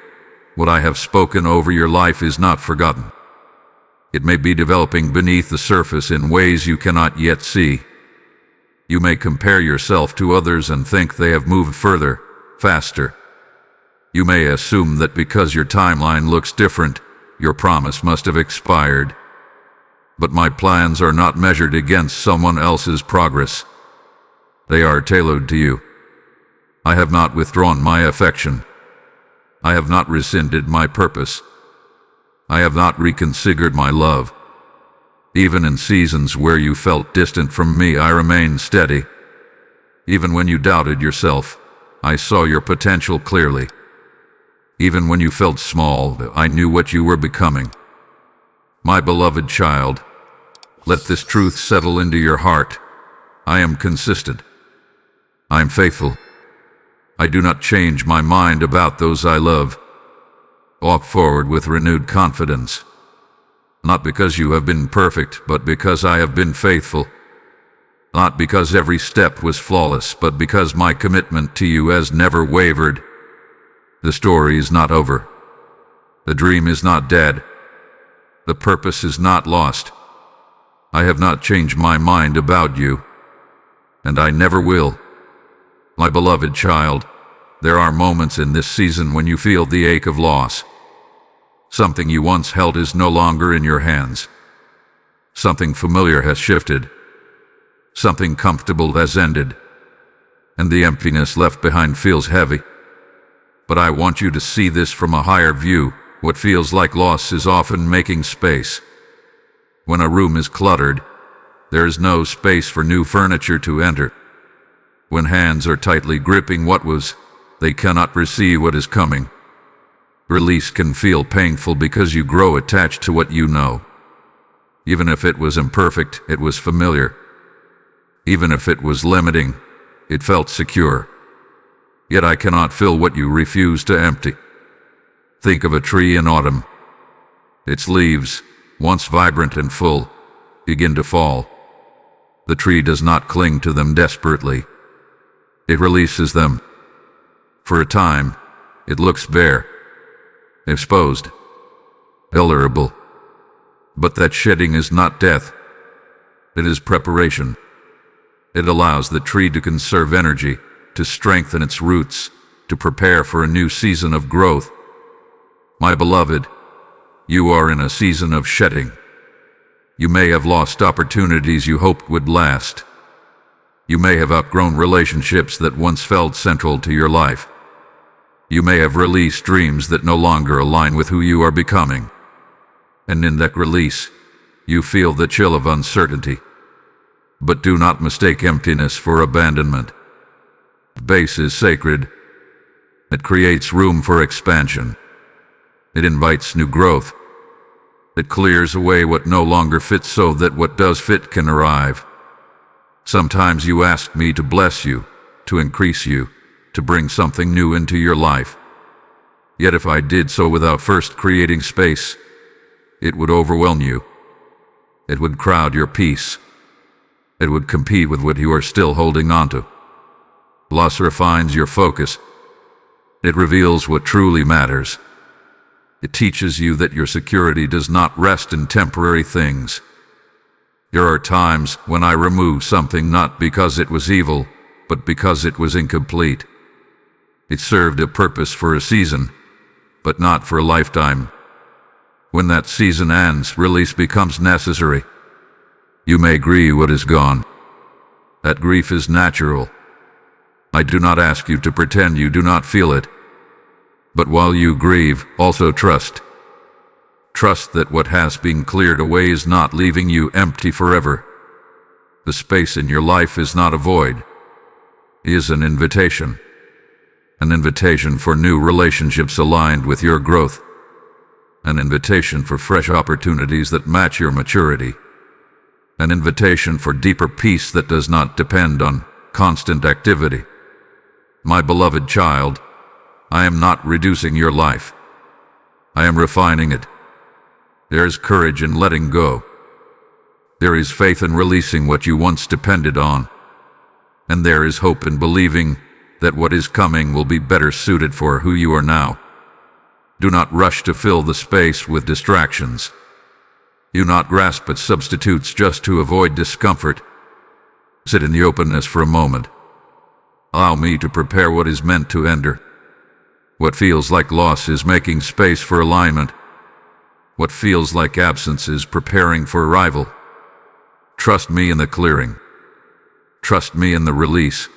what I have spoken over your life is not forgotten. It may be developing beneath the surface in ways you cannot yet see. You may compare yourself to others and think they have moved further, faster. You may assume that because your timeline looks different, your promise must have expired. But my plans are not measured against someone else's progress. They are tailored to you. I have not withdrawn my affection. I have not rescinded my purpose. I have not reconfigured my love. Even in seasons where you felt distant from me, I remained steady. Even when you doubted yourself, I saw your potential clearly. Even when you felt small, I knew what you were becoming. My beloved child, let this truth settle into your heart. I am consistent. I am faithful. I do not change my mind about those I love. Walk forward with renewed confidence. Not because you have been perfect, but because I have been faithful. Not because every step was flawless, but because my commitment to you has never wavered. The story is not over. The dream is not dead. The purpose is not lost. I have not changed my mind about you, and I never will. My beloved child, there are moments in this season when you feel the ache of loss. Something you once held is no longer in your hands. Something familiar has shifted. Something comfortable has ended. And the emptiness left behind feels heavy. But I want you to see this from a higher view. What feels like loss is often making space. When a room is cluttered, there is no space for new furniture to enter. When hands are tightly gripping what was, they cannot receive what is coming. Release can feel painful because you grow attached to what you know. Even if it was imperfect, it was familiar. Even if it was limiting, it felt secure. Yet I cannot fill what you refuse to empty. Think of a tree in autumn. Its leaves, once vibrant and full, begin to fall. The tree does not cling to them desperately. It releases them. For a time, it looks bare, exposed, vulnerable. But that shedding is not death. It is preparation. It allows the tree to conserve energy, to strengthen its roots, to prepare for a new season of growth. My beloved, you are in a season of shedding. You may have lost opportunities you hoped would last. You may have outgrown relationships that once felt central to your life. You may have released dreams that no longer align with who you are becoming. And in that release, you feel the chill of uncertainty. But do not mistake emptiness for abandonment. Space is sacred. It creates room for expansion. It invites new growth. It clears away what no longer fits so that what does fit can arrive. Sometimes you ask me to bless you, to increase you, to bring something new into your life. Yet if I did so without first creating space, it would overwhelm you. It would crowd your peace. It would compete with what you are still holding onto. Loss refines your focus. It reveals what truly matters. It teaches you that your security does not rest in temporary things. There are times when I remove something not because it was evil, but because it was incomplete. It served a purpose for a season, but not for a lifetime. When that season ends, release becomes necessary. You may grieve what is gone. That grief is natural. I do not ask you to pretend you do not feel it. But while you grieve, also trust. Trust that what has been cleared away is not leaving you empty forever. The space in your life is not a void. It is an invitation. An invitation for new relationships aligned with your growth. An invitation for fresh opportunities that match your maturity. An invitation for deeper peace that does not depend on constant activity. My beloved child, I am not reducing your life. I am refining it. There is courage in letting go. There is faith in releasing what you once depended on. And there is hope in believing that what is coming will be better suited for who you are now. Do not rush to fill the space with distractions. Do not grasp at substitutes just to avoid discomfort. Sit in the openness for a moment. Allow me to prepare what is meant to enter. What feels like loss is making space for alignment. What feels like absence is preparing for arrival. Trust me in the clearing. Trust me in the release.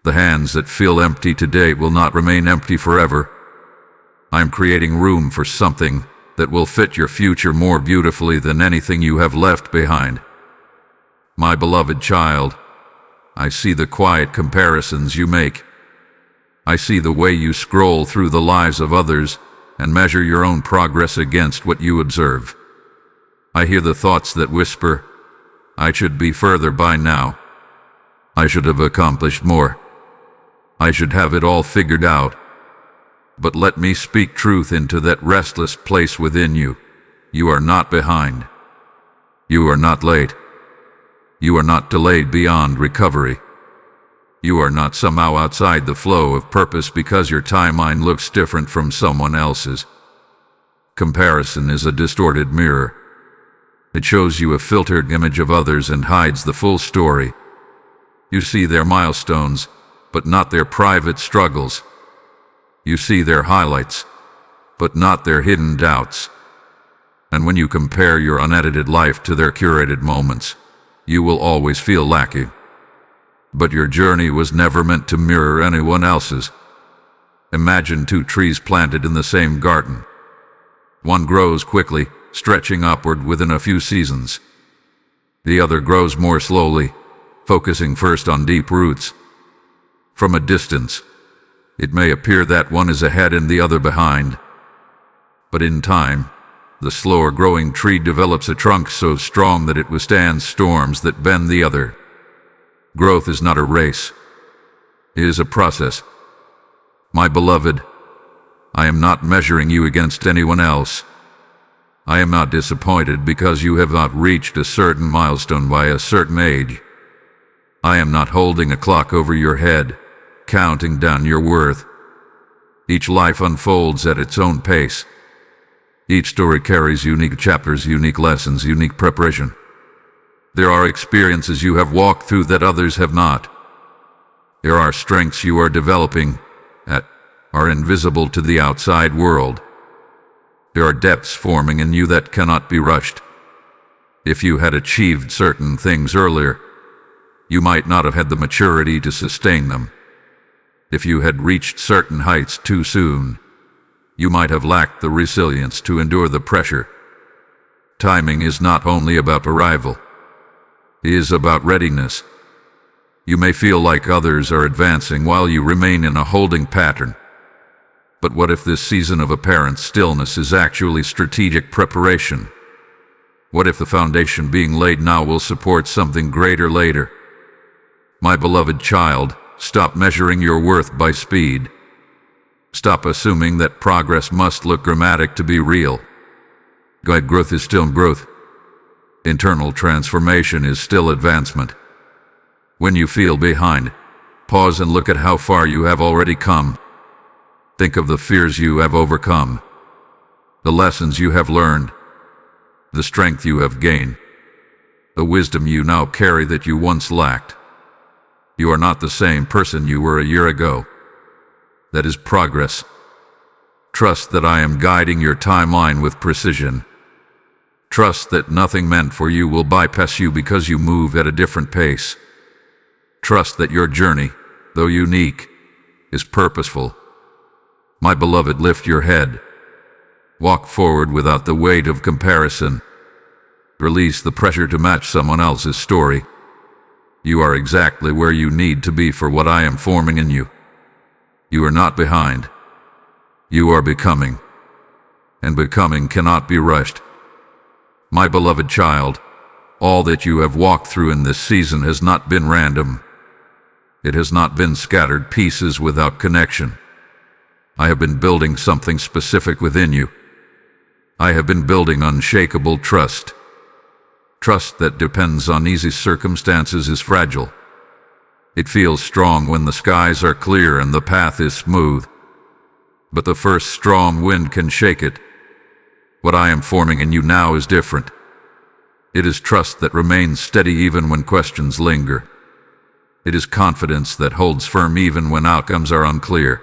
The hands that feel empty today will not remain empty forever. I'm creating room for something that will fit your future more beautifully than anything you have left behind. My beloved child, I see the quiet comparisons you make. I see the way you scroll through the lives of others and measure your own progress against what you observe. I hear the thoughts that whisper, I should be further by now. I should have accomplished more. I should have it all figured out. But let me speak truth into that restless place within you. You are not behind. You are not late. You are not delayed beyond recovery. You are not somehow outside the flow of purpose because your timeline looks different from someone else's. Comparison is a distorted mirror. It shows you a filtered image of others and hides the full story. You see their milestones, but not their private struggles. You see their highlights, but not their hidden doubts. And when you compare your unedited life to their curated moments, you will always feel lacking. But your journey was never meant to mirror anyone else's. Imagine two trees planted in the same garden. One grows quickly, stretching upward within a few seasons. The other grows more slowly, focusing first on deep roots. From a distance, it may appear that one is ahead and the other behind. But in time, the slower growing tree develops a trunk so strong that it withstands storms that bend the other. Growth is not a race. It is a process. My beloved, I am not measuring you against anyone else. I am not disappointed because you have not reached a certain milestone by a certain age. I am not holding a clock over your head, counting down your worth. Each life unfolds at its own pace. Each story carries unique chapters, unique lessons, unique preparation. There are experiences you have walked through that others have not. There are strengths you are developing that are invisible to the outside world. There are depths forming in you that cannot be rushed. If you had achieved certain things earlier, you might not have had the maturity to sustain them. If you had reached certain heights too soon, you might have lacked the resilience to endure the pressure. Timing is not only about arrival. It is about readiness. You may feel like others are advancing while you remain in a holding pattern. But what if this season of apparent stillness is actually strategic preparation? What if the foundation being laid now will support something greater later? My beloved child, stop measuring your worth by speed. Stop assuming that progress must look dramatic to be real. Guide growth is still growth. Internal transformation is still advancement. When you feel behind, pause and look at how far you have already come. Think of the fears you have overcome, the lessons you have learned, the strength you have gained, the wisdom you now carry that you once lacked. You are not the same person you were a year ago. That is progress. Trust that I am guiding your timeline with precision. Trust that nothing meant for you will bypass you because you move at a different pace. Trust that your journey, though unique, is purposeful. My beloved, lift your head. Walk forward without the weight of comparison. Release the pressure to match someone else's story. You are exactly where you need to be for what I am forming in you. You are not behind. You are becoming. And becoming cannot be rushed. My beloved child, all that you have walked through in this season has not been random. It has not been scattered pieces without connection. I have been building something specific within you. I have been building unshakable trust. Trust that depends on easy circumstances is fragile. It feels strong when the skies are clear and the path is smooth. But the first strong wind can shake it. What I am forming in you now is different. It is trust that remains steady even when questions linger. It is confidence that holds firm even when outcomes are unclear.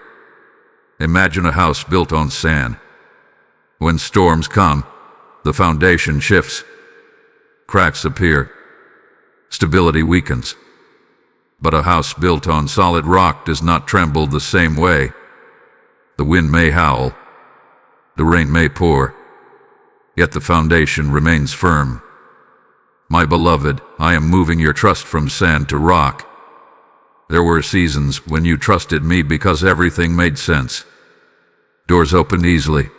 Imagine a house built on sand. When storms come, the foundation shifts. Cracks appear. Stability weakens. But a house built on solid rock does not tremble the same way. The wind may howl, The rain may pour, yet the foundation remains firm. My beloved, I am moving your trust from sand to rock. There were seasons when you trusted me because everything made sense. Doors opened easily.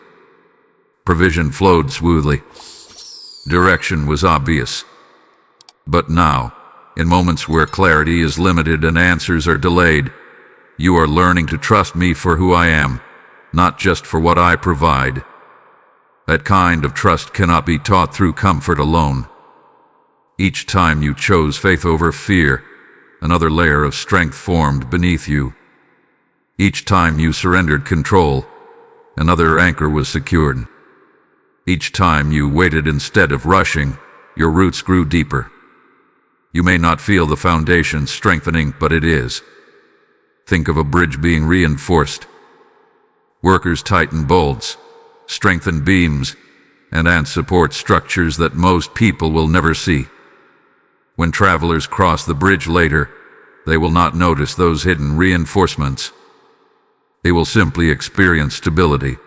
Provision flowed smoothly. Direction was obvious. But now, in moments where clarity is limited and answers are delayed, you are learning to trust me for who I am, not just for what I provide. That kind of trust cannot be taught through comfort alone. Each time you chose faith over fear, another layer of strength formed beneath you. Each time you surrendered control, another anchor was secured. Each time you waited instead of rushing, your roots grew deeper. You may not feel the foundation strengthening, but it is. Think of a bridge being reinforced. Workers tighten bolts, strengthen beams, and add support structures that most people will never see. When travelers cross the bridge later, they will not notice those hidden reinforcements. They will simply experience stability.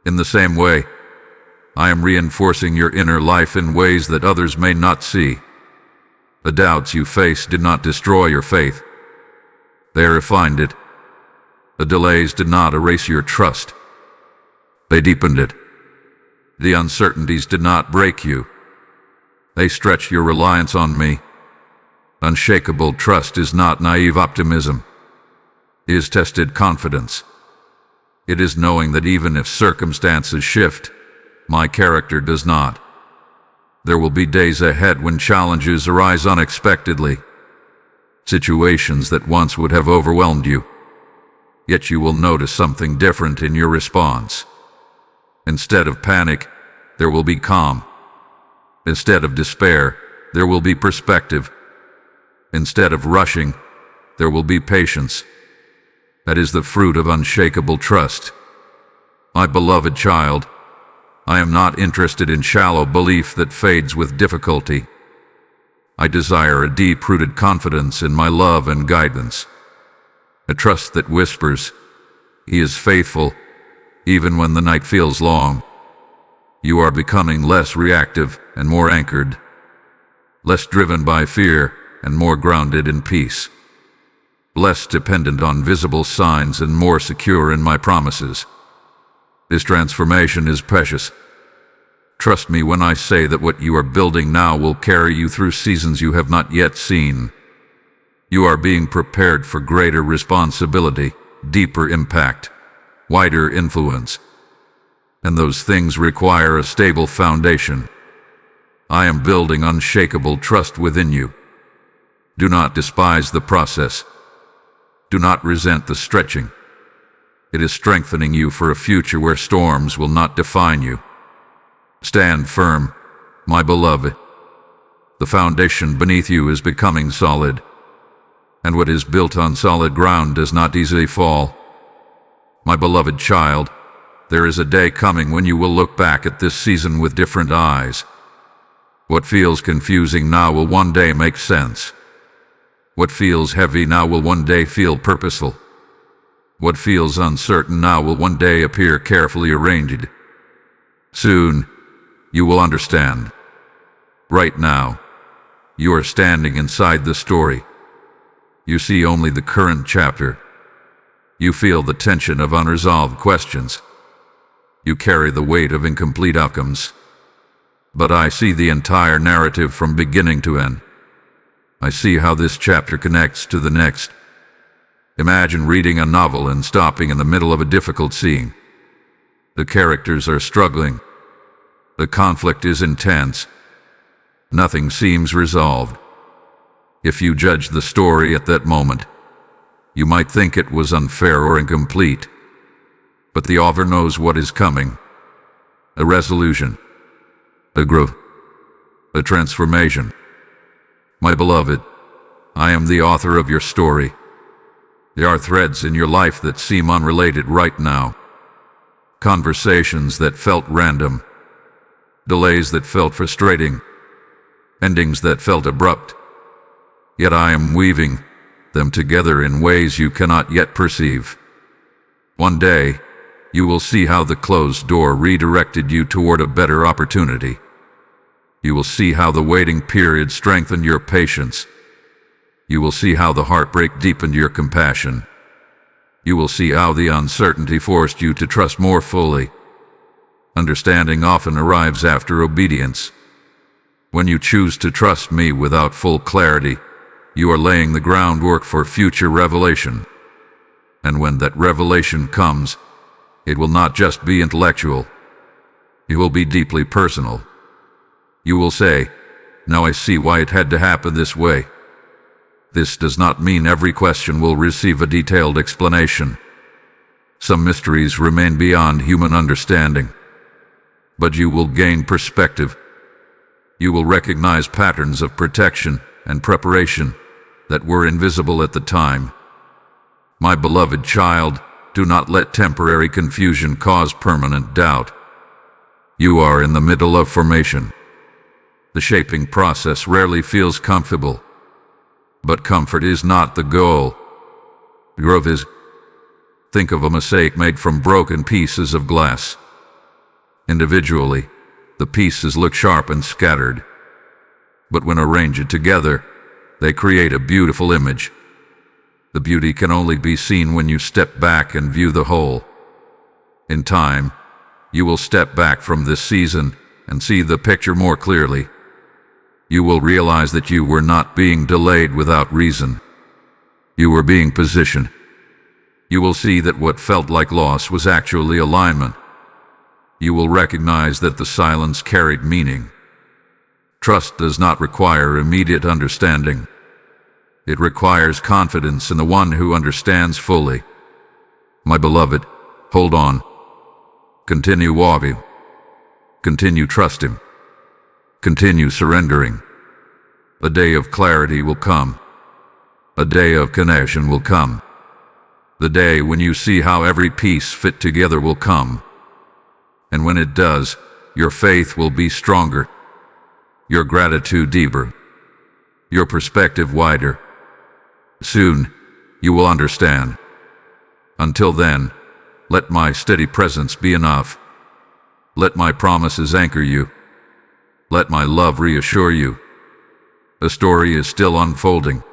In the same way, I am reinforcing your inner life in ways that others may not see. The doubts you face did not destroy your faith. They refined it. The delays did not erase your trust. They deepened it. The uncertainties did not break you. They stretched your reliance on me. Unshakable trust is not naive optimism. It is tested confidence. It is knowing that even if circumstances shift, my character does not. There will be days ahead when challenges arise unexpectedly, situations that once would have overwhelmed you. Yet you will notice something different in your response. Instead of panic, there will be calm. Instead of despair, there will be perspective. Instead of rushing, there will be patience. That is the fruit of unshakable trust. My beloved child, I am not interested in shallow belief that fades with difficulty. I desire a deep-rooted confidence in my love and guidance. A trust that whispers, "He is faithful, even when the night feels long." You are becoming less reactive and more anchored, less driven by fear and more grounded in peace, less dependent on visible signs and more secure in my promises. This transformation is precious. Trust me when I say that what you are building now will carry you through seasons you have not yet seen. You are being prepared for greater responsibility, deeper impact, wider influence. And those things require a stable foundation. I am building unshakable trust within you. Do not despise the process. Do not resent the stretching. It is strengthening you for a future where storms will not define you. Stand firm, my beloved. The foundation beneath you is becoming solid, and what is built on solid ground does not easily fall. My beloved child, there is a day coming when you will look back at this season with different eyes. What feels confusing now will one day make sense. What feels heavy now will one day feel purposeful. What feels uncertain now will one day appear carefully arranged. Soon, you will understand. Right now, you are standing inside the story. You see only the current chapter. You feel the tension of unresolved questions. You carry the weight of incomplete outcomes. But I see the entire narrative from beginning to end. I see how this chapter connects to the next. Imagine reading a novel and stopping in the middle of a difficult scene. The characters are struggling. The conflict is intense. Nothing seems resolved. If you judge the story at that moment, you might think it was unfair or incomplete. But the author knows what is coming. A resolution. A growth. A transformation. My beloved, I am the author of your story. There are threads in your life that seem unrelated right now. Conversations that felt random. Delays that felt frustrating. Endings that felt abrupt. Yet I am weaving them together in ways you cannot yet perceive. One day, you will see how the closed door redirected you toward a better opportunity. You will see how the waiting period strengthened your patience. You will see how the heartbreak deepened your compassion. You will see how the uncertainty forced you to trust more fully. Understanding often arrives after obedience. When you choose to trust me without full clarity, you are laying the groundwork for future revelation. And when that revelation comes, it will not just be intellectual. It will be deeply personal. You will say, "Now I see why it had to happen this way." This does not mean every question will receive a detailed explanation. Some mysteries remain beyond human understanding. But you will gain perspective. You will recognize patterns of protection and preparation that were invisible at the time. My beloved child, do not let temporary confusion cause permanent doubt. You are in the middle of formation. The shaping process rarely feels comfortable. But comfort is not the goal. Growth is. Think of a mosaic made from broken pieces of glass. Individually, the pieces look sharp and scattered. But when arranged together, they create a beautiful image. The beauty can only be seen when you step back and view the whole. In time, you will step back from this season and see the picture more clearly. You will realize that you were not being delayed without reason. You were being positioned. You will see that what felt like loss was actually alignment. You will recognize that the silence carried meaning. Trust does not require immediate understanding. It requires confidence in the one who understands fully. My beloved, hold on. Continue walking. Continue trusting. Continue surrendering. A day of clarity will come. A day of connection will come. The day when you see how every piece fit together will come. And when it does, your faith will be stronger, your gratitude deeper, your perspective wider. Soon, you will understand. Until then, let my steady presence be enough. Let my promises anchor you. Let my love reassure you. The story is still unfolding,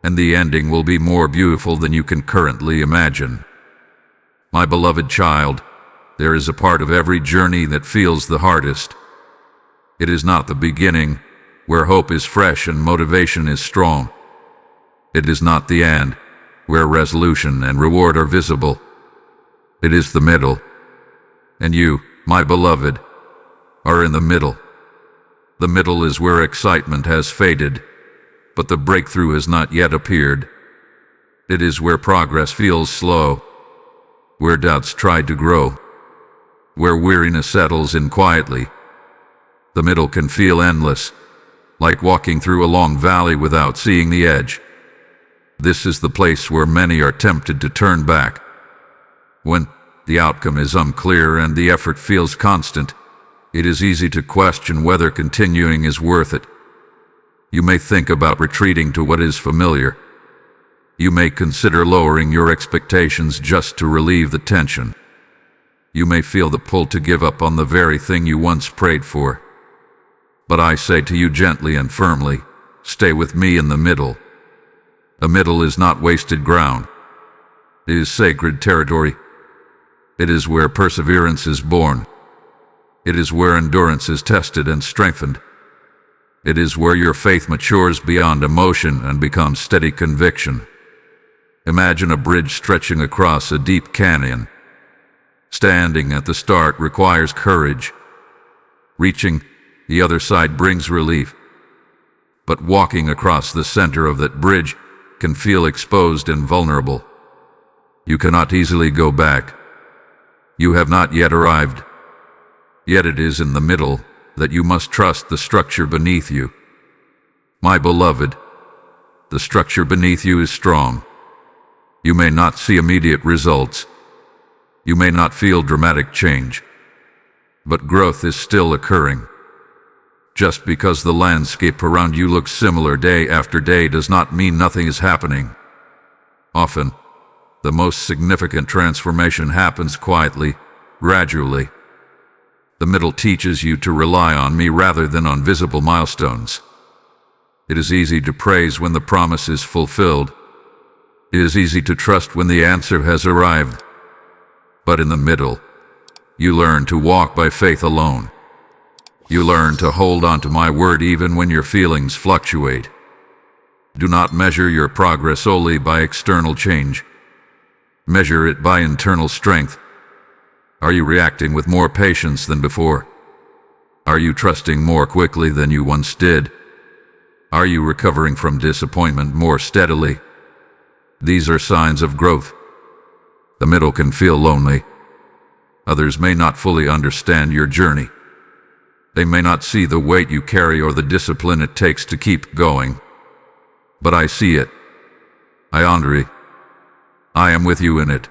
and the ending will be more beautiful than you can currently imagine. My beloved child, there is a part of every journey that feels the hardest. It is not the beginning, where hope is fresh and motivation is strong. It is not the end, where resolution and reward are visible. It is the middle. And you, my beloved, are in the middle. The middle is where excitement has faded, but the breakthrough has not yet appeared. It is where progress feels slow, where doubts try to grow, where weariness settles in quietly. The middle can feel endless, like walking through a long valley without seeing the edge. This is the place where many are tempted to turn back. When the outcome is unclear and the effort feels constant, it is easy to question whether continuing is worth it. You may think about retreating to what is familiar. You may consider lowering your expectations just to relieve the tension. You may feel the pull to give up on the very thing you once prayed for. But I say to you gently and firmly, stay with me in the middle. The middle is not wasted ground. It is sacred territory. It is where perseverance is born. It is where endurance is tested and strengthened. It is where your faith matures beyond emotion and becomes steady conviction. Imagine a bridge stretching across a deep canyon. Standing at the start requires courage. Reaching the other side brings relief. But walking across the center of that bridge can feel exposed and vulnerable. You cannot easily go back. You have not yet arrived. Yet it is in the middle that you must trust the structure beneath you. My beloved, the structure beneath you is strong. You may not see immediate results. You may not feel dramatic change. But growth is still occurring. Just because the landscape around you looks similar day after day does not mean nothing is happening. Often, The most significant transformation happens quietly, gradually. The middle teaches you to rely on me rather than on visible milestones. It is easy to praise when the promise is fulfilled. It is easy to trust when the answer has arrived. But in the middle, you learn to walk by faith alone. You learn to hold on to my word even when your feelings fluctuate. Do not measure your progress solely by external change. Measure it by internal strength. Are you reacting with more patience than before? Are you trusting more quickly than you once did? Are you recovering from disappointment more steadily? These are signs of growth. The middle can feel lonely. Others may not fully understand your journey. They may not see the weight you carry or the discipline it takes to keep going. But I see it. Andre, I am with you in it.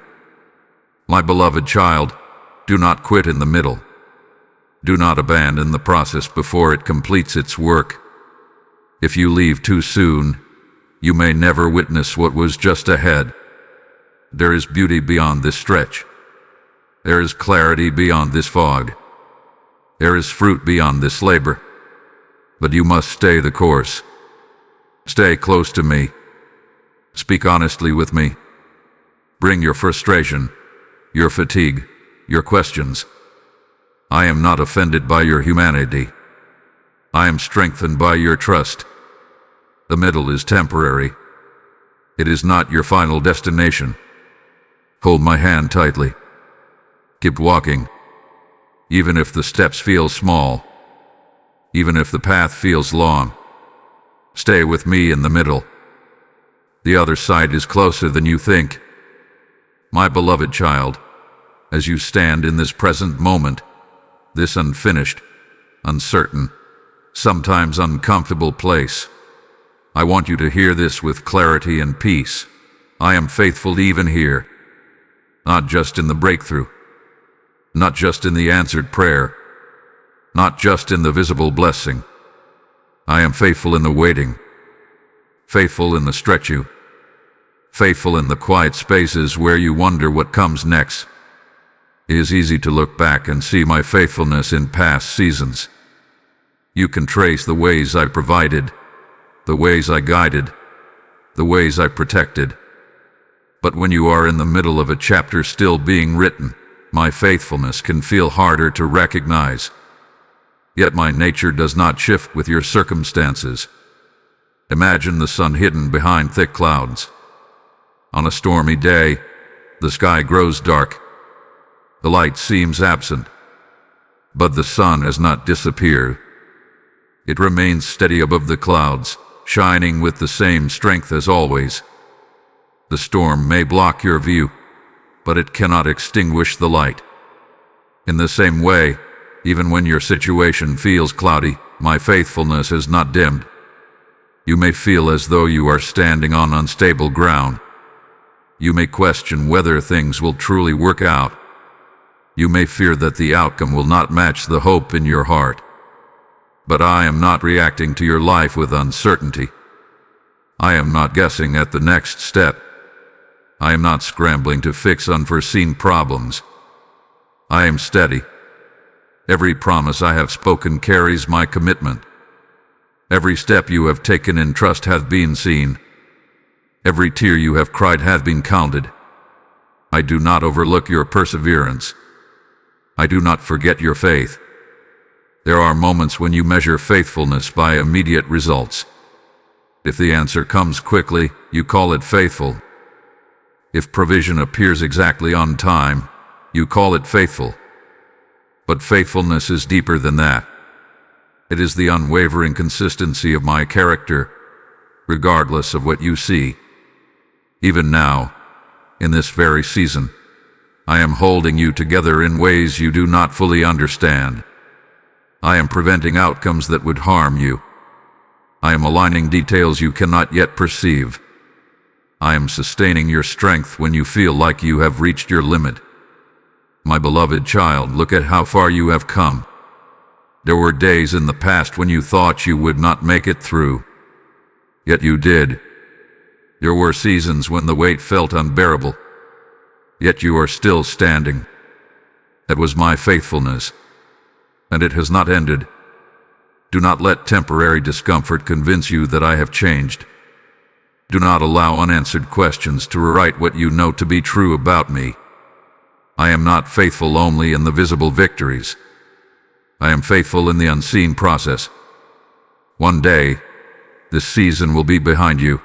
My beloved child, do not quit in the middle. Do not abandon the process before it completes its work. If you leave too soon, you may never witness what was just ahead. There is beauty beyond this stretch. There is clarity beyond this fog. There is fruit beyond this labor. But you must stay the course. Stay close to me. Speak honestly with me. Bring your frustration, your fatigue, your questions. I am not offended by your humanity. I am strengthened by your trust. The middle is temporary. It is not your final destination. Hold my hand tightly. Keep walking. Even if the steps feel small, even if the path feels long, stay with me in the middle. The other side is closer than you think. My beloved child, as you stand in this present moment, this unfinished, uncertain, sometimes uncomfortable place, I want you to hear this with clarity and peace. I am faithful even here, not just in the breakthrough, not just in the answered prayer, not just in the visible blessing. I am faithful in the waiting, faithful in the stretch you, faithful in the quiet spaces where you wonder what comes next. It is easy to look back and see my faithfulness in past seasons. You can trace the ways I provided, the ways I guided, the ways I protected. But when you are in the middle of a chapter still being written, my faithfulness can feel harder to recognize. Yet my nature does not shift with your circumstances. Imagine the sun hidden behind thick clouds. On a stormy day, the sky grows dark. The light seems absent. But the sun has not disappeared. It remains steady above the clouds, shining with the same strength as always. The storm may block your view, but it cannot extinguish the light. In the same way, even when your situation feels cloudy, my faithfulness is not dimmed. You may feel as though you are standing on unstable ground. You may question whether things will truly work out. You may fear that the outcome will not match the hope in your heart. But I am not reacting to your life with uncertainty. I am not guessing at the next step. I am not scrambling to fix unforeseen problems. I am steady. Every promise I have spoken carries my commitment. Every step you have taken in trust hath been seen. Every tear you have cried hath been counted. I do not overlook your perseverance. I do not forget your faith. There are moments when you measure faithfulness by immediate results. If the answer comes quickly, you call it faithful. If provision appears exactly on time, you call it faithful. But faithfulness is deeper than that. It is the unwavering consistency of my character, regardless of what you see. Even now, in this very season, I am holding you together in ways you do not fully understand. I am preventing outcomes that would harm you. I am aligning details you cannot yet perceive. I am sustaining your strength when you feel like you have reached your limit. My beloved child, look at how far you have come. There were days in the past when you thought you would not make it through. Yet you did. There were seasons when the weight felt unbearable, yet you are still standing. That was my faithfulness, and it has not ended. Do not let temporary discomfort convince you that I have changed. Do not allow unanswered questions to rewrite what you know to be true about me. I am not faithful only in the visible victories. I am faithful in the unseen process. One day, this season will be behind you.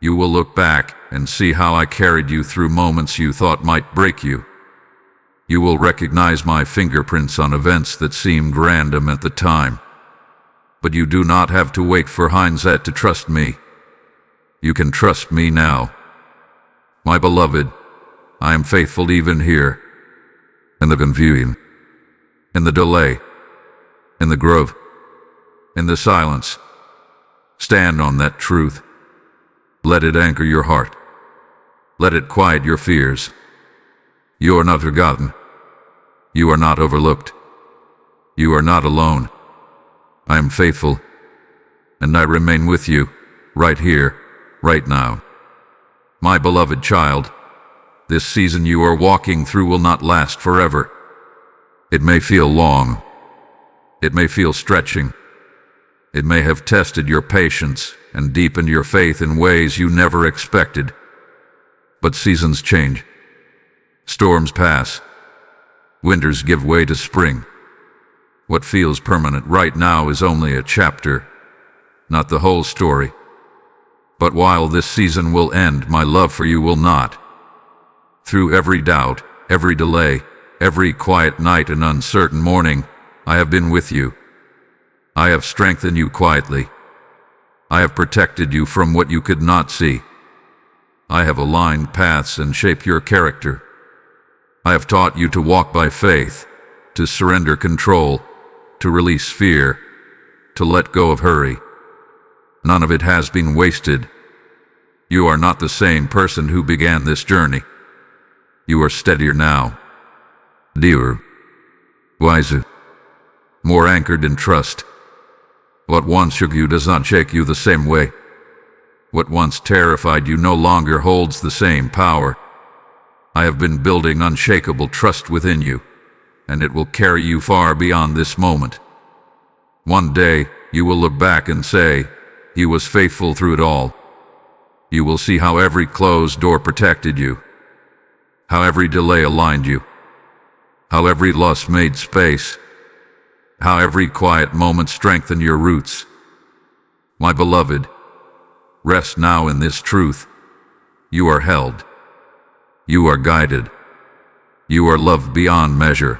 You will look back and see how I carried you through moments you thought might break you. You will recognize my fingerprints on events that seemed random at the time. But you do not have to wait for hindsight to trust me. You can trust me now. My beloved, I am faithful even here, in the confusion, in the delay, in the growth, in the silence. Stand on that truth. Let it anchor your heart. Let it quiet your fears. You are not forgotten. You are not overlooked. You are not alone. I am faithful, and I remain with you, right here, right now. My beloved child, this season you are walking through will not last forever. It may feel long. It may feel stretching. It may have tested your patience and deepened your faith in ways you never expected. But seasons change. Storms pass. Winters give way to spring. What feels permanent right now is only a chapter, not the whole story. But while this season will end, my love for you will not. Through every doubt, every delay, every quiet night and uncertain morning, I have been with you. I have strengthened you quietly. I have protected you from what you could not see. I have aligned paths and shaped your character. I have taught you to walk by faith, to surrender control, to release fear, to let go of hurry. None of it has been wasted. You are not the same person who began this journey. You are steadier now, dearer, wiser, more anchored in trust. What once shook you does not shake you the same way. What once terrified you no longer holds the same power. I have been building unshakable trust within you, and it will carry you far beyond this moment. One day, you will look back and say, "He was faithful through it all." You will see how every closed door protected you, how every delay aligned you, how every loss made space, how every quiet moment strengthened your roots. My beloved, rest now in this truth. You are held. You are guided. You are loved beyond measure.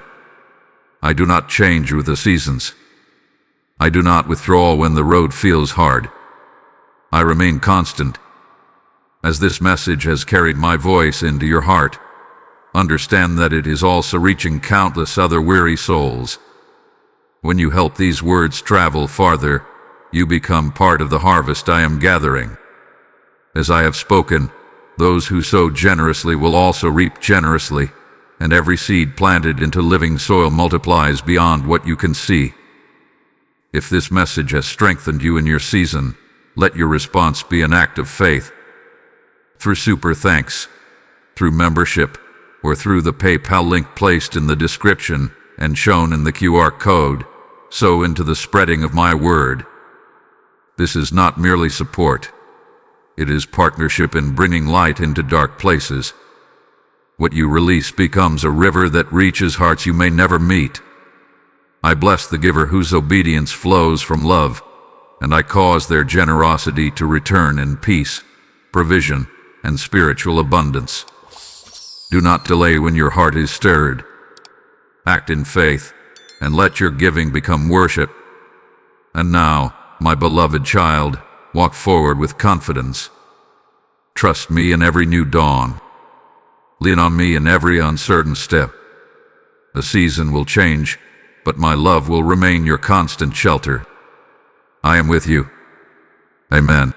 I do not change with the seasons. I do not withdraw when the road feels hard. I remain constant. As this message has carried my voice into your heart, understand that it is also reaching countless other weary souls. When you help these words travel farther, you become part of the harvest I am gathering. As I have spoken, those who sow generously will also reap generously, and every seed planted into living soil multiplies beyond what you can see. If this message has strengthened you in your season, let your response be an act of faith. Through super thanks, through membership, or through the PayPal link placed in the description and shown in the QR code, sow into the spreading of my word. This is not merely support. It is partnership in bringing light into dark places. What you release becomes a river that reaches hearts you may never meet. I bless the giver whose obedience flows from love, and I cause their generosity to return in peace, provision, and spiritual abundance. Do not delay when your heart is stirred. Act in faith, and let your giving become worship. And now, my beloved child, walk forward with confidence. Trust me in every new dawn. Lean on me in every uncertain step. The season will change, but my love will remain your constant shelter. I am with you. Amen.